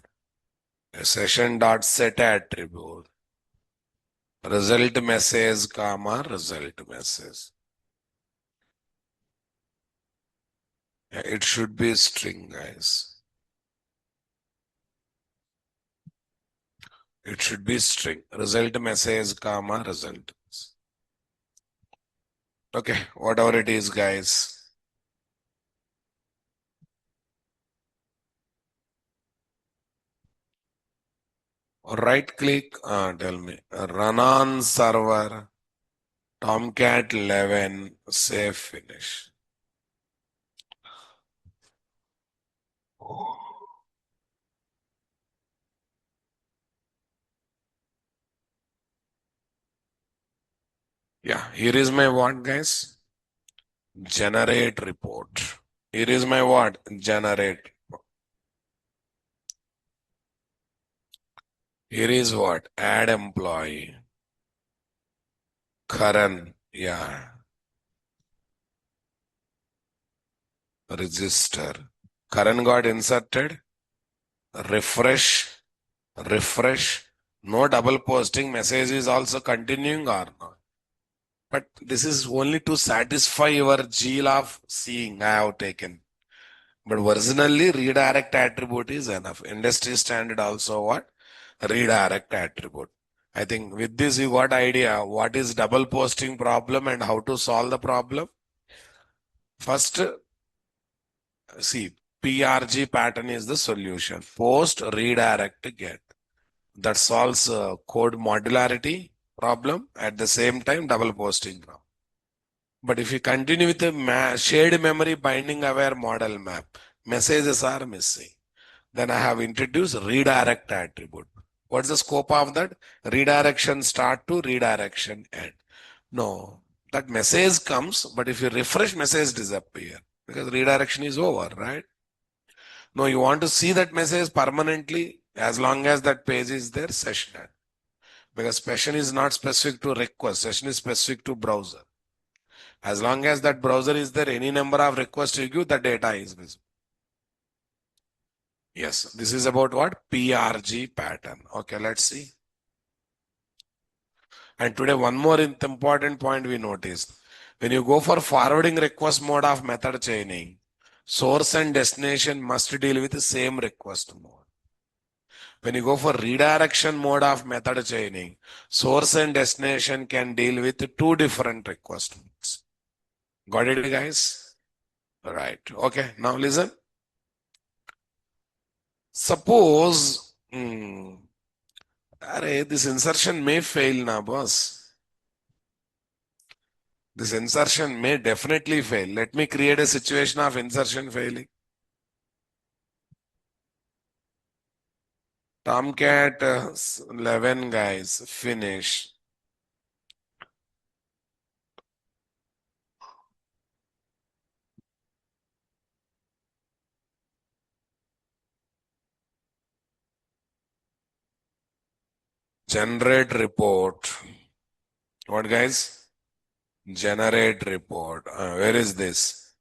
Session dot set attribute. Result message, comma, result message. Yeah, it should be string, guys. It should be string. Result message, comma, result. Okay, whatever it is, guys. Right click, tell me, run on server, Tomcat 11, save finish. Yeah, here is my what, guys? Generate report. Here is my what? Generate. Here is what? Add employee. Karan. Yeah. Register. Karan got inserted. Refresh. Refresh. No double posting. Message is also continuing or not. But this is only to satisfy your zeal of seeing I have taken. But originally redirect attribute is enough. Industry standard also what? Redirect attribute. I think with this you got idea what is double posting problem and how to solve the problem. First, see, PRG pattern is the solution. Post, redirect, get. That solves code modularity problem, at the same time double posting problem. But if you continue with the shared memory binding aware model map, messages are missing. Then I have introduced redirect attribute. What's the scope of that? Redirection start to redirection end. No, that message comes, but if you refresh, message disappear because redirection is over, right? No, you want to see that message permanently As long as that page is there, session add. Because session is not specific to request, session is specific to browser. As long as that browser is there, any number of requests you give, the data is visible. Yes, this is about what? PRG pattern. Okay, let's see. And today, one more important point we noticed. When you go for forwarding request mode of method chaining, source and destination must deal with the same request mode. When you go for redirection mode of method chaining, source and destination can deal with two different request modes. Got it, guys? Right. Okay. Now listen. Suppose, this insertion may fail now, boss. This insertion may definitely fail. Let me create a situation of insertion failing. Tomcat 11 guys, finish. Generate report. What guys? Generate report. Where is this?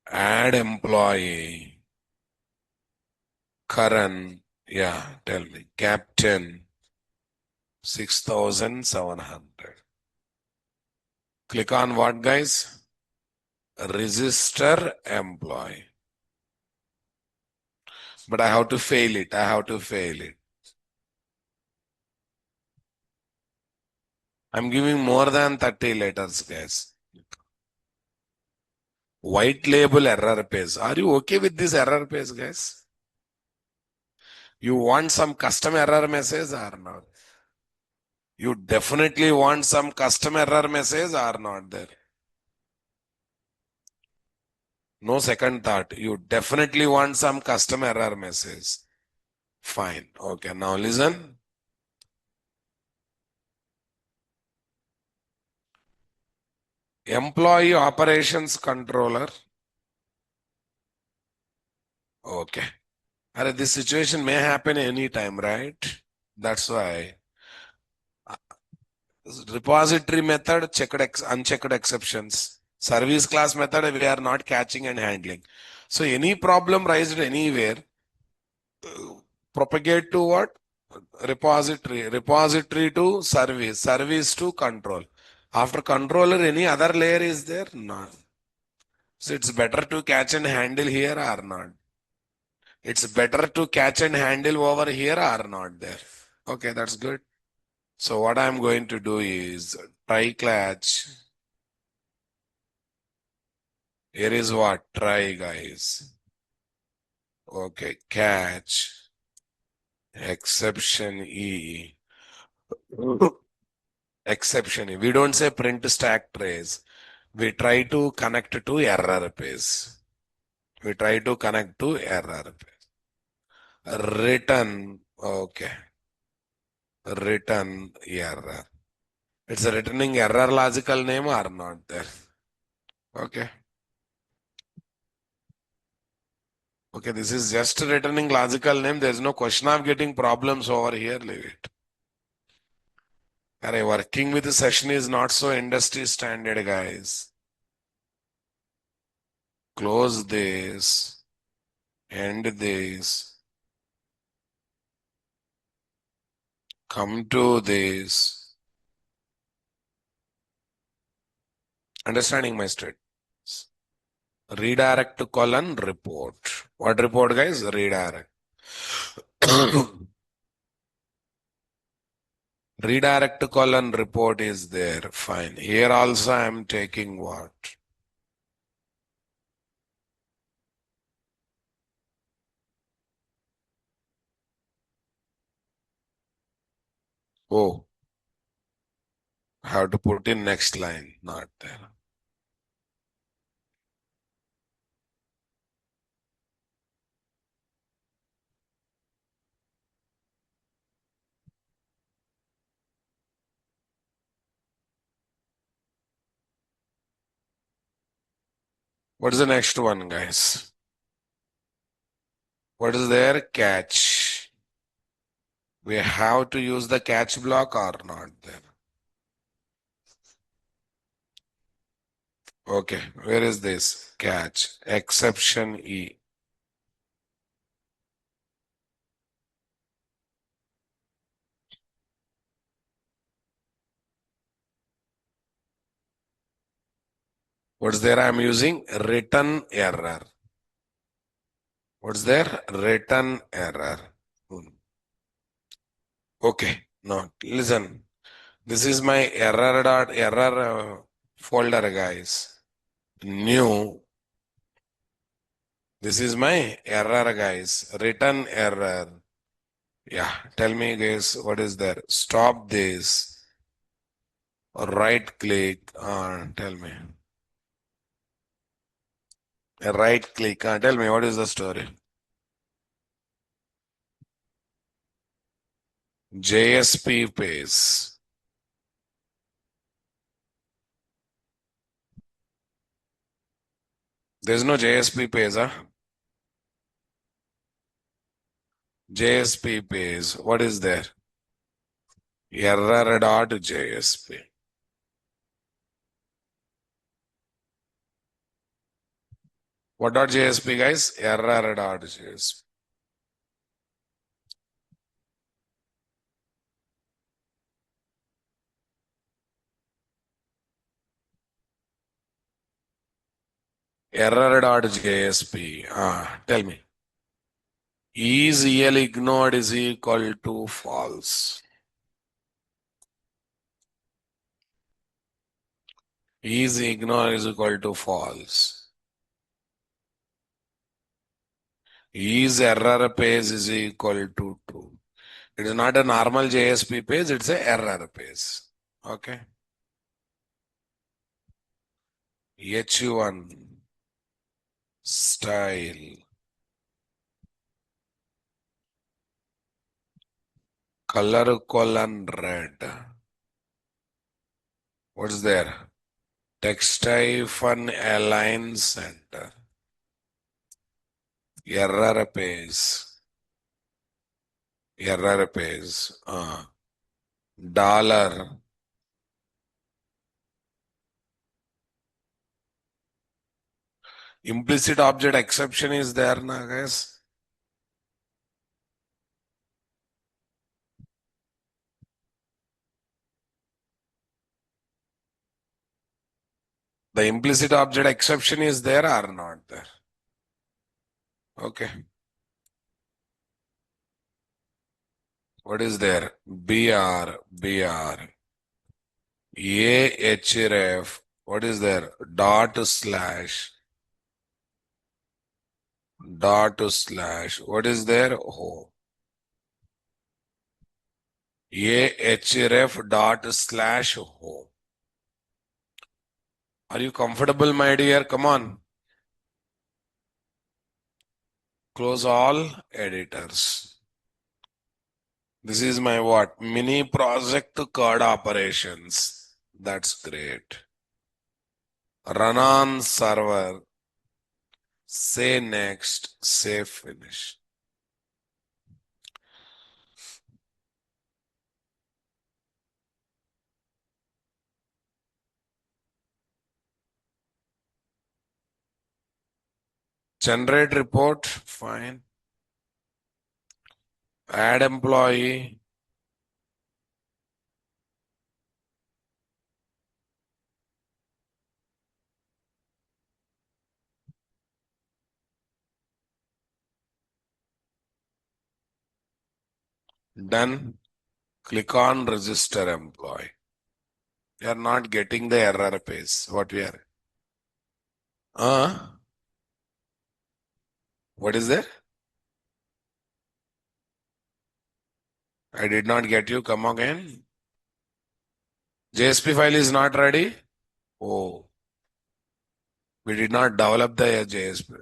Add employee. Karan. Yeah, tell me. Captain. 6,700. Click on what guys? Register employee. But I have to fail it. I have to fail it. I'm giving more than 30 letters, guys. White label error page. Are you okay with this error page, guys? You want some custom error message or not? You definitely want some custom error message or not there? No second thought. You definitely want some custom error message. Fine. Okay. Now listen. Employee operations controller. Okay. This situation may happen anytime, right? That's why. Repository method, unchecked exceptions. Service class method, we are not catching and handling. So any problem raised anywhere, propagate to what? Repository. Repository to service. Service to control. After controller, any other layer is there? None. So it's better to catch and handle here or not? It's better to catch and handle over here or not there? Okay, that's good. So what I'm going to do is try catch. Here is what? Try, guys. Okay, catch. Exception E. Exception E. We don't say print stack trace. We try to connect to error page. We try to connect to error page. Return. Okay. Return error. It's a returning error logical name or not there? Okay. Okay, this is just returning logical name. There's no question of getting problems over here. Leave it. Working with the session is not so industry standard, guys. Close this. End this. Come to this. Understanding my state? Redirect to colon report. What report, guys? Redirect. Redirect to colon report is there. Fine. Here also I am taking what? Oh, I have to put in next line. Not there. What is the next one, guys? What is there? Catch. We have to use the catch block or not there. Okay, where is this? Catch. Exception E. What's there? I'm using written error. What's there? Written error. Okay, now listen. This is my error folder, guys. New. This is my error, guys. Written error. Yeah, tell me, guys, what is there? Stop this. Right click. Tell me. Right click. Tell me, what is the story? JSP page. There's no JSP page, huh? JSP page. What is there? Error.jsp. What dot JSP, guys? Error.jsp. Error.jsp. Tell me. Is EL ignored is equal to false? Is ignored is equal to false? Is error page is equal to true? It is not a normal JSP page, it's a error page. Okay. H1 style color colon red. What's there? Text hyphen align center. Error page. Error page. Dollar. Implicit object exception is there now, guys. The implicit object exception is there or not there? Okay. What is there? BR. AHRF. What is there? Dot slash. What is there? Oh. AHRF dot slash home. Are you comfortable, my dear? Come on. Close all editors. This is my what? Mini project code operations. That's great. Run on server. Say next. Say finish. Generate report. Fine. Add employee. Done. Click on register employee. You are not getting the error page. What we are? What is there? I did not get you. Come again. JSP file is not ready. Oh, we did not develop the JSP.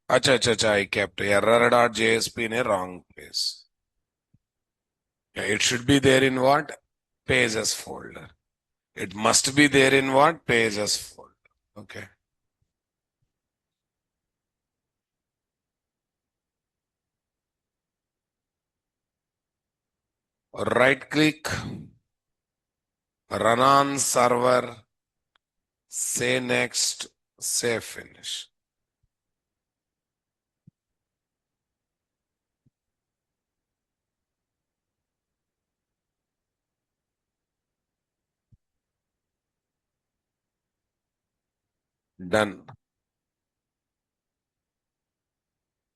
Acha, I kept error.jsp in a wrong place. Yeah, it should be there in what? Pages folder. It must be there in what? Pages folder. Okay. Right click, run on server, say next, say finish. Done.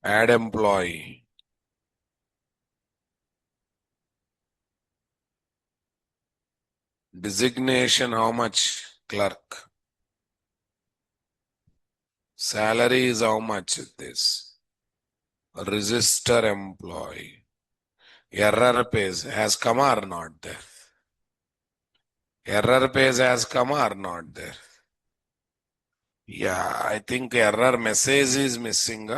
Add employee. Designation, how much? Clerk. Salary is how much? This. Register employee. Error page has come or not there? Error page has come or not there? Yeah, I think error message is missing.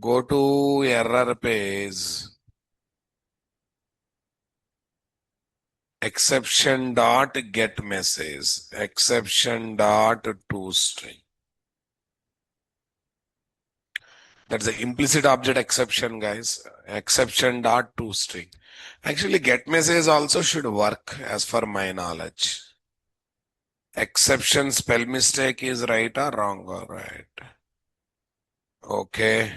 Go to error page. Exception dot get message. Exception dot toString. That's the implicit object exception, guys. Exception dot toString. Actually, get message also should work as per my knowledge. Exception spell mistake is right or wrong or right? Okay.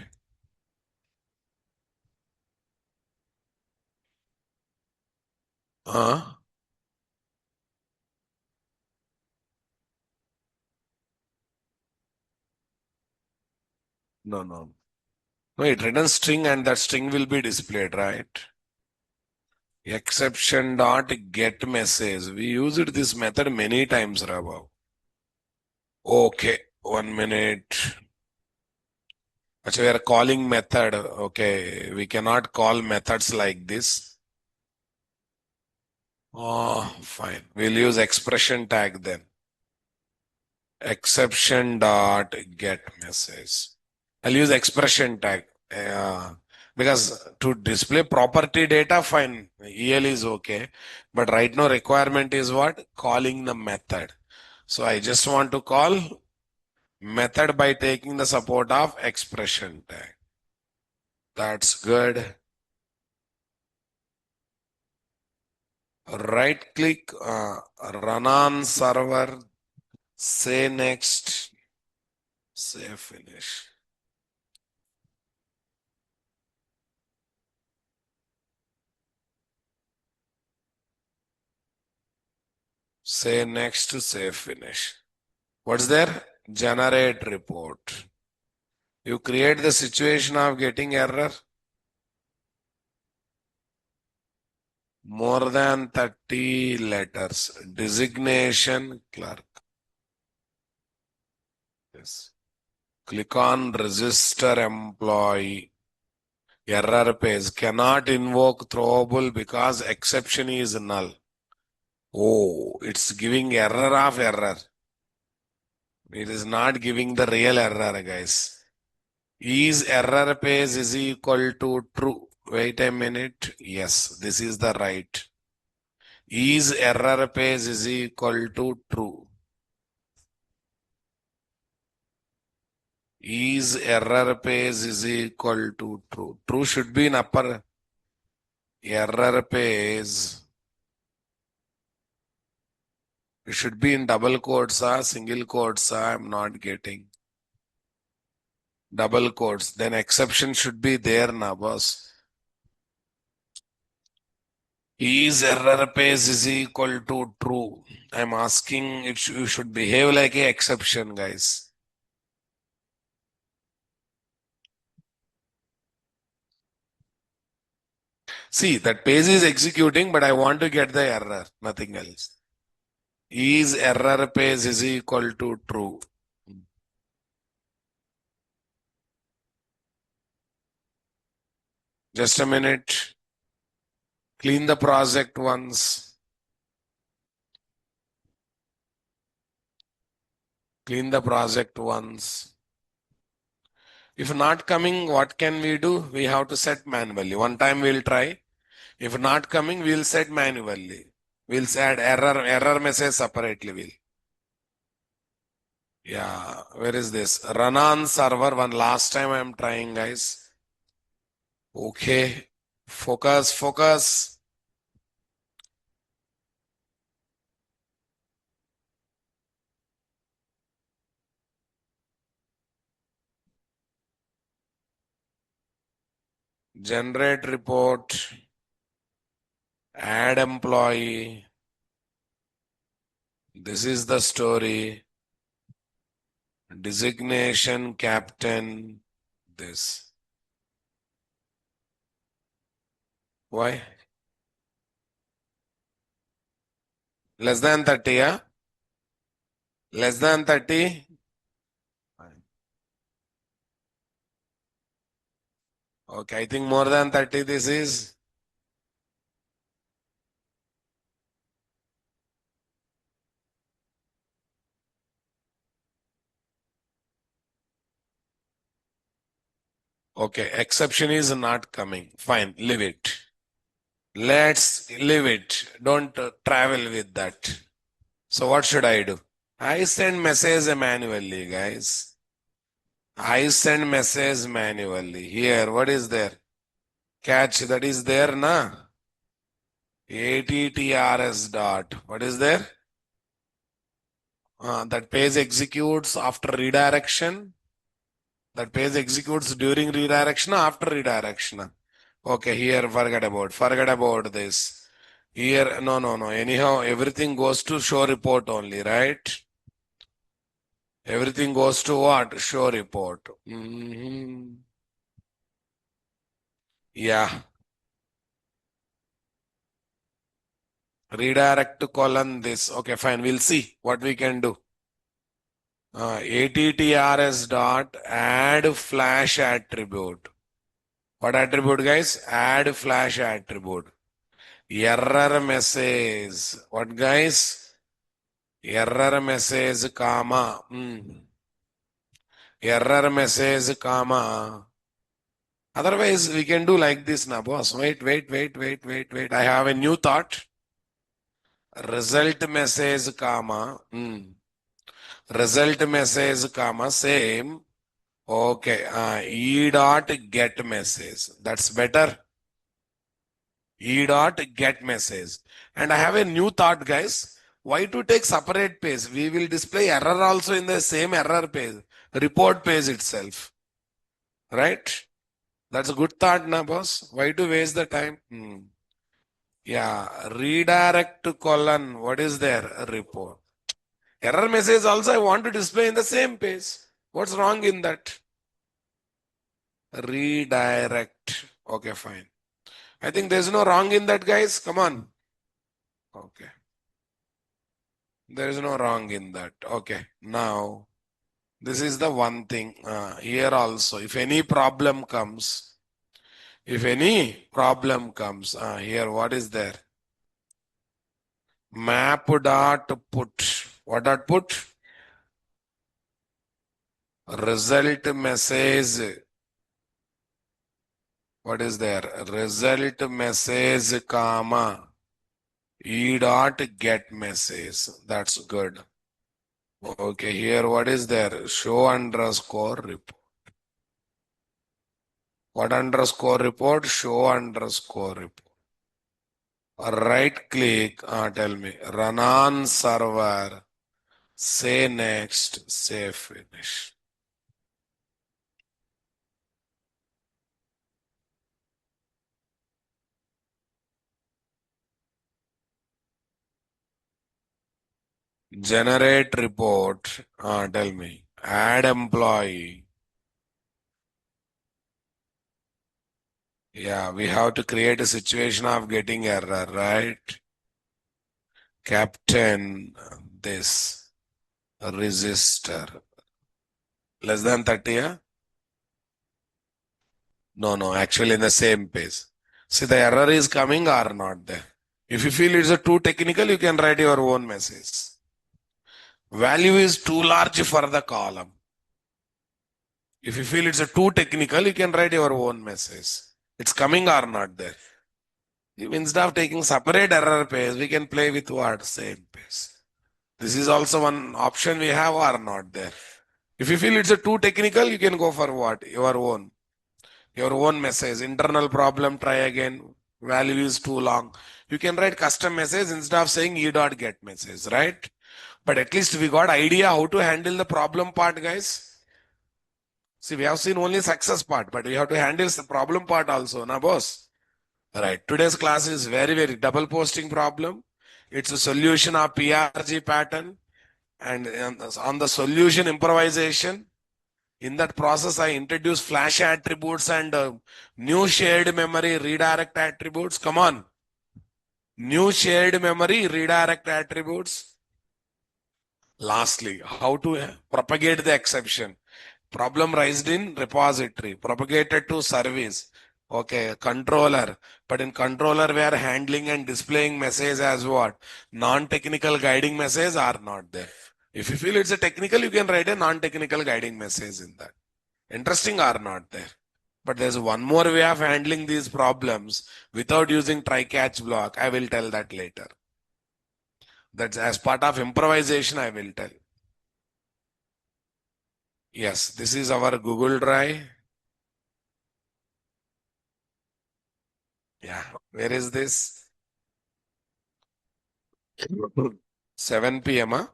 No, no. No, it returns string and that string will be displayed, right? Exception dot get message. We used this method many times, Rabav. Okay, 1 minute. Actually, we are calling method. Okay, we cannot call methods like this. Oh, fine. We'll use expression tag then. Exception dot get message. I'll use expression tag. Because to display property data, fine. EL is okay. But right now requirement is what? Calling the method. So I just want to call method by taking the support of expression tag. That's good. Right click, run on server, say next, say finish. Say next, say finish. What's there? Generate report. You create the situation of getting error. More than 30 letters. Designation clerk. Yes. Click on register employee. Error page. Cannot invoke throwable because exception is null. Oh, it's giving error of error. It is not giving the real error, guys. Is error page is equal to true? Wait a minute. Yes, this is the right. Is error page is equal to true? Is error page is equal to true? True should be in upper. Error page. It should be in double quotes or single quotes. I'm not getting. Double quotes. Then exception should be there now, boss. Is error page is equal to true? I'm asking you should behave like a exception, guys. See, that page is executing, but I want to get the error, nothing else. Is error page is equal to true? Just a minute. Clean the project once. Clean the project once. If not coming, what can we do? We have to set manually. One time we'll try. If not coming, we'll set manually. We'll add error message separately. Yeah, where is this? Run on server. One last time I'm trying, guys. Okay. Focus, focus. Generate report. Add employee. This is the story. Designation captain. This. Why? Less than 30, yeah? Less than 30? Okay, I think more than 30 this is. Okay, exception is not coming. Fine, leave it. Let's leave it. Don't travel with that. So what should I do? I send message manually, guys. I send message manually. Here, what is there? Catch that is there, na? ATTRS dot. What is there? That page executes after redirection. That page executes during redirection or after redirection. Okay, here forget about this. Here, no. Anyhow, everything goes to show report only, right? Everything goes to what? Show report. Yeah. Redirect to colon this. Okay, fine. We'll see what we can do. ATTRS dot add flash attribute. What attribute, guys? Add flash attribute. Error message. What, guys? Error message, comma. Error message, comma. Otherwise, we can do like this now, boss. Wait. I have a new thought. Result message, comma. Result message, comma. Same. Okay. E dot get message. That's better. E dot get message. And I have a new thought, guys. Why to take separate page? We will display error also in the same error page, report page itself. Right? That's a good thought, na boss. Why to waste the time? Yeah, redirect to colon. What is there? A report. Error message also I want to display in the same page. What's wrong in that? Redirect. Okay, fine. I think there's no wrong in that, guys. Come on. Okay. There is no wrong in that. Okay. Now, this is the one thing here also. If any problem comes, here, what is there? Map dot put. What dot put? Result message. What is there? Result message, comma. E dot get message. That's good. Okay, here what is there? Show underscore report. What underscore report? Show underscore report. Right click, tell me, run on server, say next, say finish. Generate report, tell me, add employee. Yeah, we have to create a situation of getting error, right? Captain, this, register. Less than 30, yeah? No, actually in the same page. See, the error is coming or not there. If you feel it's a too technical, you can write your own message. Value is too large for the column. If you feel it's a too technical, you can write your own message. It's coming or not there. Instead of taking separate error page, we can play with what? Same page. This is also one option we have or not there. If you feel it's a too technical, you can go for what? Your own. your own message, internal problem, try again, value is too long. You can write custom message instead of saying e.get message, right? But at least we got idea how to handle the problem part, guys. See, we have seen only success part, but we have to handle the problem part also, na boss? Right. Today's class is very double posting problem. It's a solution of PRG pattern and on the solution improvisation. In that process, I introduce flash attributes and new shared memory redirect attributes. Come on. New shared memory redirect attributes. Lastly, how to propagate the exception. Problem raised in repository, propagated to service. Okay, controller. But in controller, we are handling and displaying message as what? Non-technical guiding message are not there. If you feel it's a technical, you can write a non-technical guiding message in that. Interesting or not there. But there's one more way of handling these problems without using try-catch block. I will tell that later. That's as part of improvisation, I will tell. Yes, this is our Google Drive. Yeah, where is this? 7 p.m.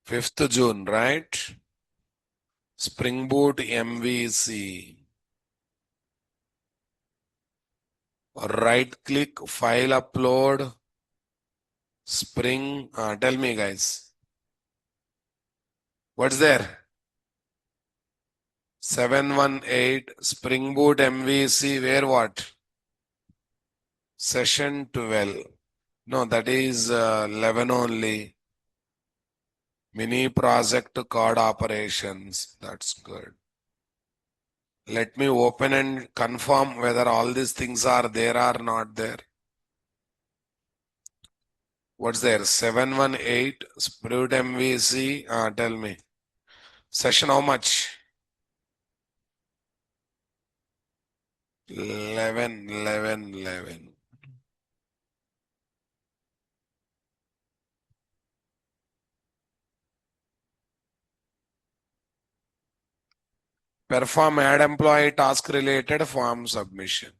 5th June, right? Spring Boot MVC. Right click, file upload. Spring. Tell me, guys. What's there? 718 Spring Boot MVC. Where what? Session 12. No, that is 11 only. Mini project code operations. That's good. Let me open and confirm whether all these things are there or not there. What's there? 718 Spring MVC. Tell me. Session how much? 11. Perform add employee task related form submission.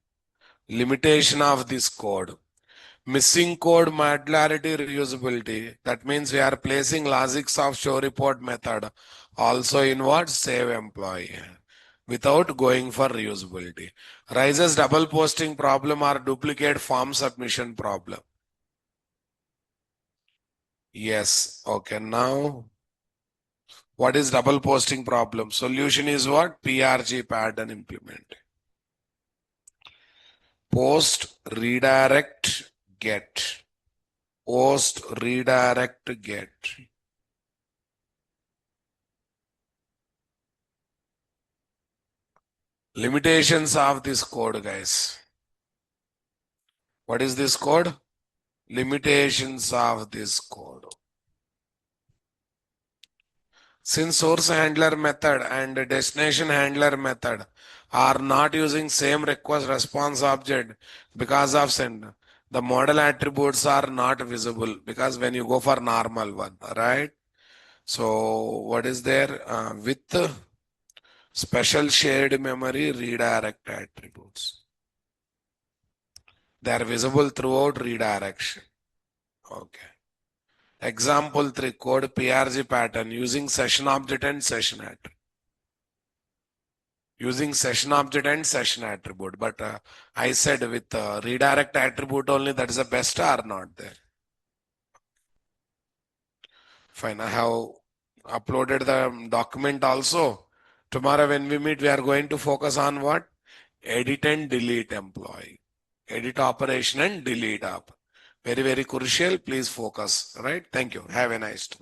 Limitation of this code. Missing code modularity reusability. That means we are placing logics of show report method also in what? Save employee without going for reusability. Raises double posting problem or duplicate form submission problem. Yes. Okay. Now, what is double posting problem? Solution is what? PRG pattern implement. Post redirect get. Post redirect get. Limitations of this code, guys. What is this code? Limitations of this code. Since source handler method and destination handler method are not using same request response object because of send, the model attributes are not visible because when you go for normal one, right? So what is there? With special shared memory redirect attributes. They are visible throughout redirection. Okay. Example 3, code PRG pattern using session object and session attribute. Using session object and session attribute. But I said with redirect attribute only, that is the best or not there. Fine. I have uploaded the document also. Tomorrow when we meet, we are going to focus on what? Edit and delete employee. Edit operation and delete up. Very crucial. Please focus. Right? Thank you. Have a nice day.